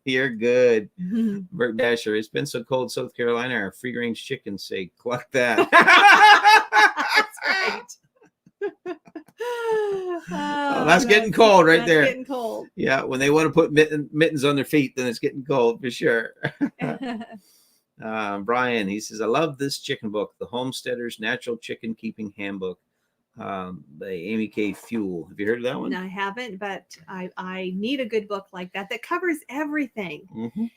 You're good. Bert Dasher, it's been so cold, South Carolina, our free range chickens say, cluck that. That's right. That's getting cold right there. Getting cold. Yeah, when they want to put mittens on their feet, then it's getting cold for sure. Brian, he says, I love this chicken book, The Homesteader's Natural Chicken Keeping Handbook, by Amy K. Fuel. Have you heard of that one? No, I haven't, but I need a good book like that covers everything.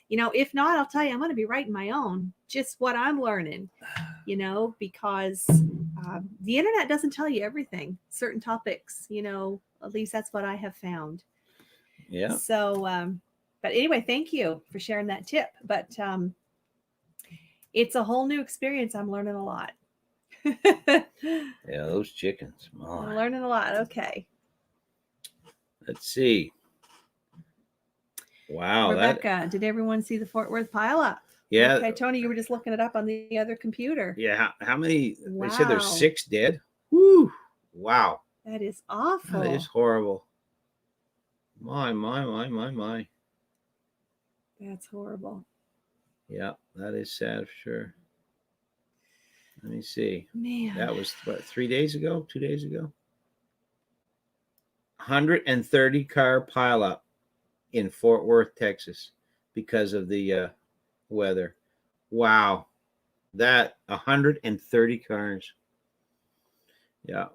If not, I'll tell you, I'm going to be writing my own, just what I'm learning, because the internet doesn't tell you everything, certain topics, at least that's what I have found. Yeah. So, but anyway, thank you for sharing that tip. But it's a whole new experience. I'm learning a lot. Yeah, those chickens. I'm learning a lot. Okay. Let's see. Wow. Rebecca, did everyone see the Fort Worth pileup? Yeah. Okay, Tony, you were just looking it up on the other computer. Yeah. How many? Wow. They said there's 6 dead. Woo. Wow. That is awful. That is horrible. My. That's horrible. Yeah, that is sad for sure. Let me see. Man. That was 3 days ago, 2 days ago. 130 car pileup in Fort Worth, Texas, because of the weather. Wow. That 130 cars. Yeah.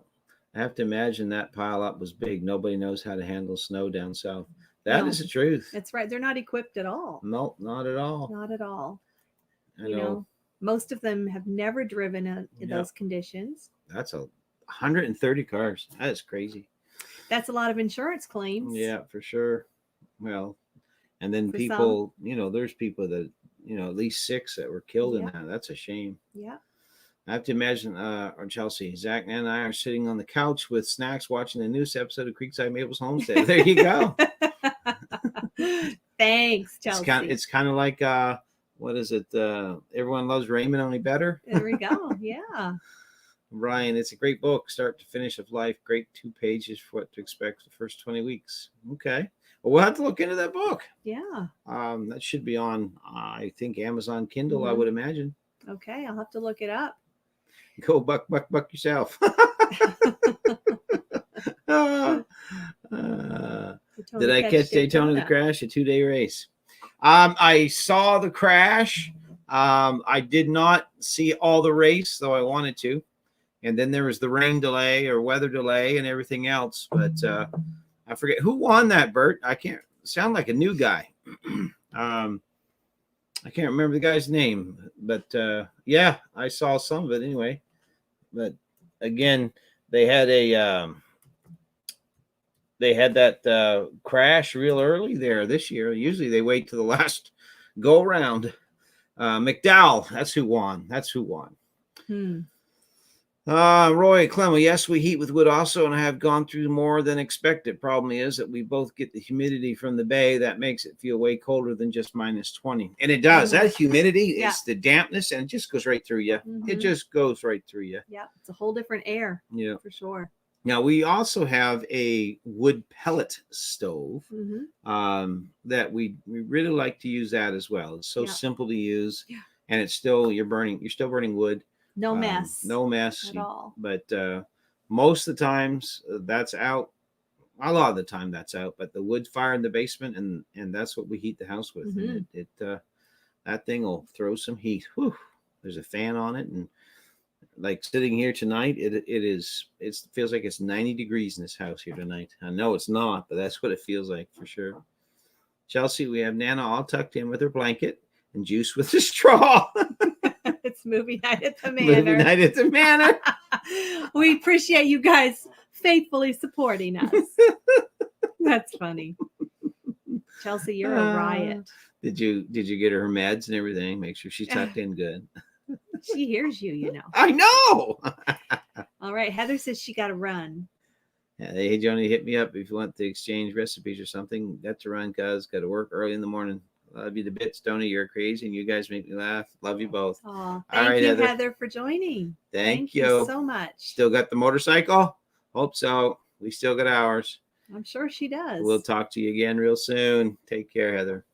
I have to imagine that pile up was big. Nobody knows how to handle snow down south. That No. is the truth. That's right. They're not equipped at all. Nope, not at all. Not at all. I You know, most of them have never driven in those conditions. That's 130 cars. That is crazy. That's a lot of insurance claims. Yeah, for sure. Well, and then For people, there's people that, at least 6 that were killed in Yeah. that. That's a shame. Yeah. I have to imagine, or Chelsea, Zach and I are sitting on the couch with snacks watching the newest episode of Creekside Maples Homestead. There you go. Thanks, Chelsea. It's kind of like, what is it? Everyone Loves Raymond, Only Better. There we go. Yeah. Brian, it's a great book, start to finish of life. Great 2 pages for what to expect for the first 20 weeks. Okay. Well, we'll have to look into that book. Yeah. That should be on, I think, Amazon Kindle, I Mhm. would imagine. Okay. I'll have to look it up. Go buck yourself. Did I catch Daytona the crash? A 2-day race. I saw the crash. I did not see all the race, though I wanted to. And then there was the rain delay or weather delay and everything else. But I forget who won that, Bert. I can't sound like a new guy. I can't remember the guy's name, but yeah, I saw some of it anyway. But again, they had that crash real early there this year. Usually they wait to the last go round. McDowell, that's who won. Roy Clemmel, yes, we heat with wood also, and I have gone through more than expected. Problem is that we both get the humidity from the bay that makes it feel way colder than just -20. And it does. That humidity, it's the dampness, and it just goes right through you. Mhm. It just goes right through you. Yeah, it's a whole different air. Yeah, for sure. Now we also have a wood pellet stove Mm-hmm. that we really like to use that as well. It's so simple to use, and it's still you're still burning wood. No mess. No mess at all. But most of the times that's out. A lot of the time that's out. But the wood fire in the basement, and that's what we heat the house with. Mhm. And it that thing will throw some heat. Whew. There's a fan on it, and like sitting here tonight, it feels like it's 90 degrees in this house here tonight. I know it's not, but that's what it feels like for sure. Chelsea, we have Nana all tucked in with her blanket and Juice with a straw. It's movie night at the Manor. Movie night at the Manor. We appreciate you guys faithfully supporting us. That's funny. Chelsea, you're a riot. Did you get her meds and everything? Make sure she's tucked in good. She hears you, you know. I know. All right. Heather says she got to run. Yeah, hey, Joni, hit me up if you want to exchange recipes or something. Got to run, cuz. Got to work early in the morning. Love you to bits, Tony. You're crazy, and you guys make me laugh. Love you both. Oh, thank you, Heather, for joining. Thank you so much. Still got the motorcycle? Hope so. We still got ours. I'm sure she does. We'll talk to you again real soon. Take care, Heather.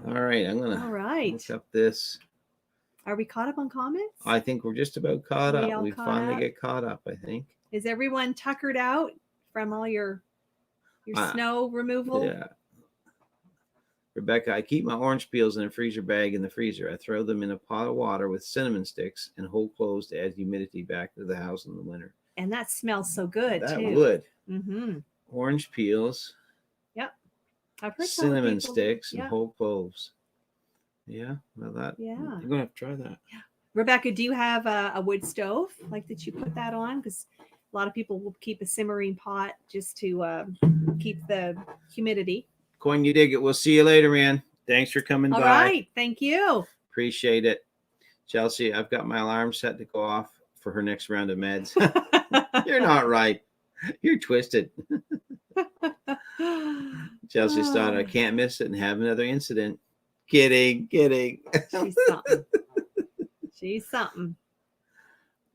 All right, I'm gonna look up this. Are we caught up on comments? I think we're just about caught up. We finally up? get caught up, I think. Is everyone tuckered out from all your snow removal? Yeah. Rebecca, I keep my orange peels in a freezer bag in the freezer. I throw them in a pot of water with cinnamon sticks and hold closed to add humidity back to the house in the winter. And that smells so good, that too. Would. Mm-hmm. Orange peels. Yep. I've heard cinnamon sticks and whole cloves. Yeah. Well, you're going to have to try that. Yeah. Rebecca, do you have a wood stove like that you put that on? Because a lot of people will keep a simmering pot just to keep the humidity. Coin, you dig it. We'll see you later, man. Thanks for coming by. All right. Thank you. Appreciate it. Chelsea, I've got my alarm set to go off for her next round of meds. You're not right. You're twisted. Chelsea's thought I can't miss it and have another incident. Kidding. She's something. She's something.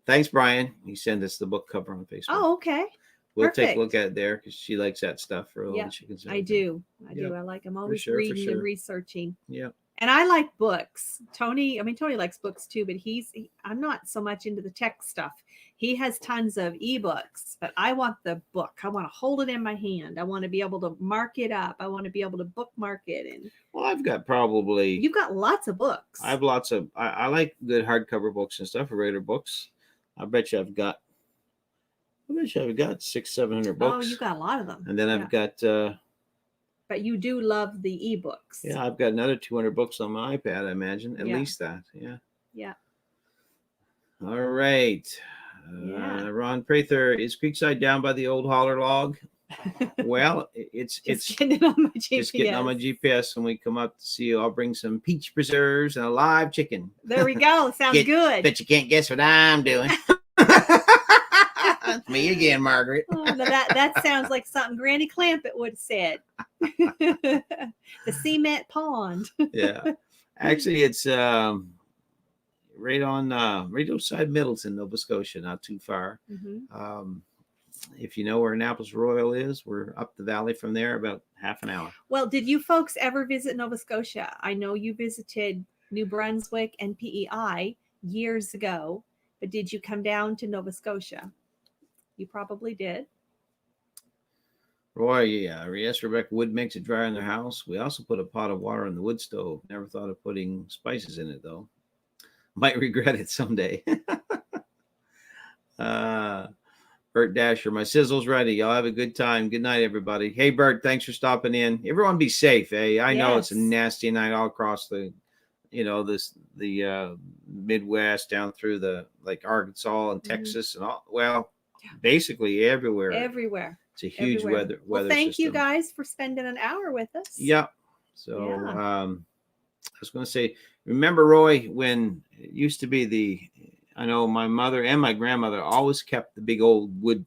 Thanks, Brian. You send us the book cover on Facebook. Oh, okay. We'll take a look at it there because she likes that stuff for all that she can say. I do. I like I'm always reading and researching. Yeah. And I like books. Tony likes books too, but I'm not so much into the tech stuff. He has tons of ebooks, but I want the book. I want to hold it in my hand. I want to be able to mark it up. I want to be able to bookmark it. And Well, I've got probably. you've got lots of books. I have lots of. I like good hardcover books and stuff, or regular books. I bet you I've got 600-700 books. Oh, you got a lot of them. And then I've got. But you do love the ebooks. Yeah, I've got another 200 books on my iPad. I imagine at Yeah. least that. Yeah. Yeah. All right. Ron Prather, is Creekside down by the old holler log? Well, it's getting it on my GPS. Just getting on my GPS. When we come up to see you, I'll bring some peach preserves and a live chicken. There we go. Sounds good. Bet you can't guess what I'm doing. It's me again, Margaret. Oh, that sounds like something Granny Clampett would have said. The cement pond. Yeah, actually, it's right outside Middleton, Nova Scotia, not too far. Mm-hmm. If you know where Annapolis Royal is, we're up the valley from there, about half an hour. Well, did you folks ever visit Nova Scotia? I know you visited New Brunswick and PEI years ago, but did you come down to Nova Scotia? You probably did. Roy, yes, Rebecca, wood makes it dry in their house. We also put a pot of water on the wood stove. Never thought of putting spices in it, though. Might regret it someday. Bert Dasher, my sizzle's ready. Y'all have a good time. Good night, everybody. Hey, Bert, thanks for stopping in. Everyone be safe, eh? I know it's a nasty night all across the Midwest, down through the Arkansas and Texas and all. Well, basically everywhere. It's a huge weather. Well, thank system. you guys for spending an hour with us. Yeah. So I was going to say, remember, Roy, when it used to be I know my mother and my grandmother always kept the big old wood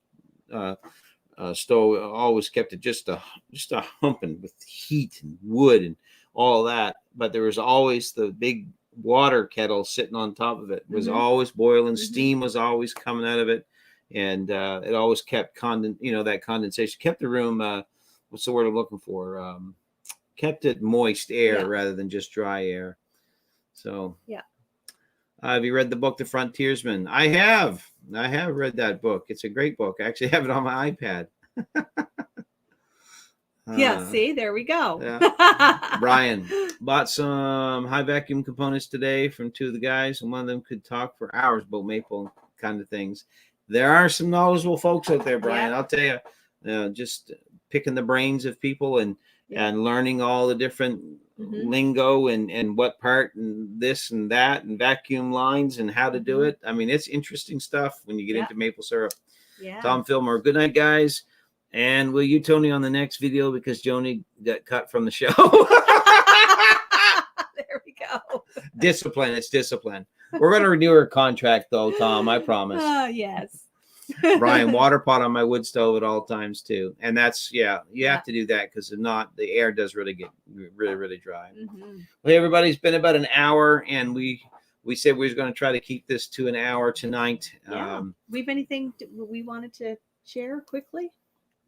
stove. Always kept it just a humping with heat and wood and all that. But there was always the big water kettle sitting on top of it. It was always boiling. Steam was always coming out of it. And it always kept that condensation, kept the room, what's the word I'm looking for? Kept it moist air rather than just dry air. So, have you read the book, The Frontiersman? I have read that book. It's a great book. I actually have it on my iPad. See, there we go. Brian bought some high vacuum components today from two of the guys, and one of them could talk for hours about maple kind of things. There are some knowledgeable folks out there, Brian. I'll tell you, just picking the brains of people and learning all the different lingo and what part and this and that and vacuum lines and how to do it. I mean, it's interesting stuff when you get into maple syrup. Tom Fillmore, good night, guys. And will you, Tony, on the next video because Joni got cut from the show? There we go. Discipline. It's discipline. We're going to renew her contract, though, Tom. I promise. Oh, yes. Brian, water pot on my wood stove at all times, too. And that's, you have to do that because if not, the air does really get really dry. Well, hey, everybody, it's been about an hour, and we said we were going to try to keep this to an hour tonight. We have anything we wanted to share quickly?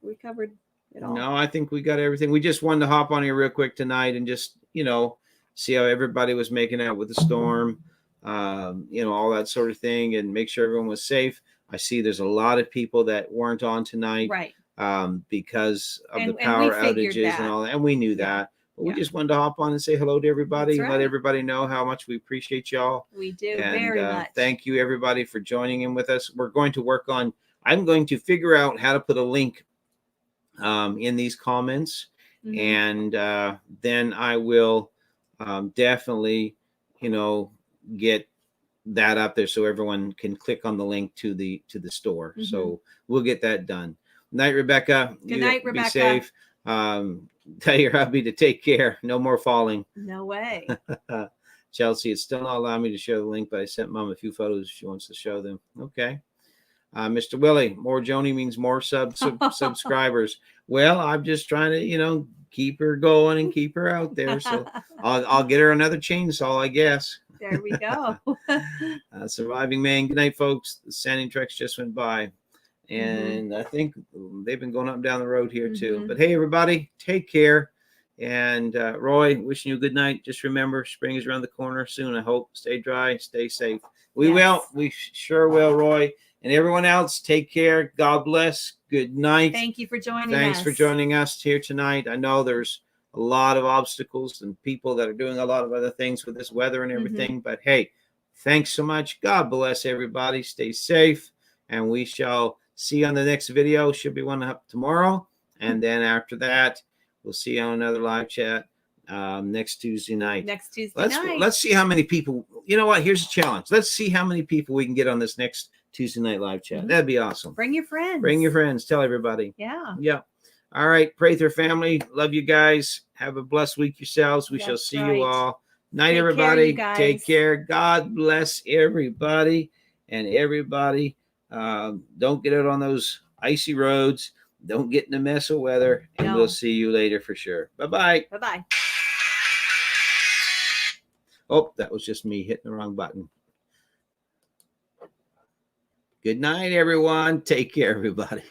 We covered it all. No, I think we got everything. We just wanted to hop on here real quick tonight and just, see how everybody was making out with the storm, all that sort of thing, and make sure everyone was safe. I see there's a lot of people that weren't on tonight, right? Because of the power outages and all that, and we knew that. But we just wanted to hop on and say hello to everybody, and let everybody know how much we appreciate y'all. We do very much. Thank you, everybody, for joining in with us. We're going to work on. I'm going to figure out how to put a link in these comments, and then I will definitely, get that up there so everyone can click on the link to the store. So we'll get that done. Night, Rebecca. Good night, Rebecca. Be safe. Tell your hubby to take care. No more falling. No way. Chelsea, it's still not allowing me to share the link, but I sent Mom a few photos if she wants to show them. Okay. Mr. Willie, more Joni means more subscribers. Well, I'm just trying to, keep her going and keep her out there. So I'll get her another chainsaw, I guess. There we go. Surviving Man. Good night, folks. The sanding trucks just went by. And I think they've been going up and down the road here too. But hey, everybody, take care. And Roy, wishing you a good night. Just remember, spring is around the corner soon, I hope. Stay dry, stay safe. We will. We sure will, Roy. And everyone else, take care. God bless. Good night. Thank you for joining us. Thanks for joining us here tonight. I know there's a lot of obstacles and people that are doing a lot of other things with this weather and everything. But hey, thanks so much. God bless everybody. Stay safe. And we shall see you on the next video. Should be one up tomorrow. And then after that, we'll see you on another live chat next Tuesday night. Let's see how many people. You know what? Here's a challenge. Let's see how many people we can get on this next Tuesday night live chat. That'd be awesome. Bring your friends. Bring your friends. Tell everybody. Yeah. Yeah. All right. Prather family. Love you guys. Have a blessed week yourselves. We shall see you all. Night, everybody. Take care. God bless everybody. And everybody, don't get out on those icy roads. Don't get in a mess of weather. And we'll see you later for sure. Bye-bye. Bye-bye. Oh, that was just me hitting the wrong button. Good night, everyone. Take care, everybody.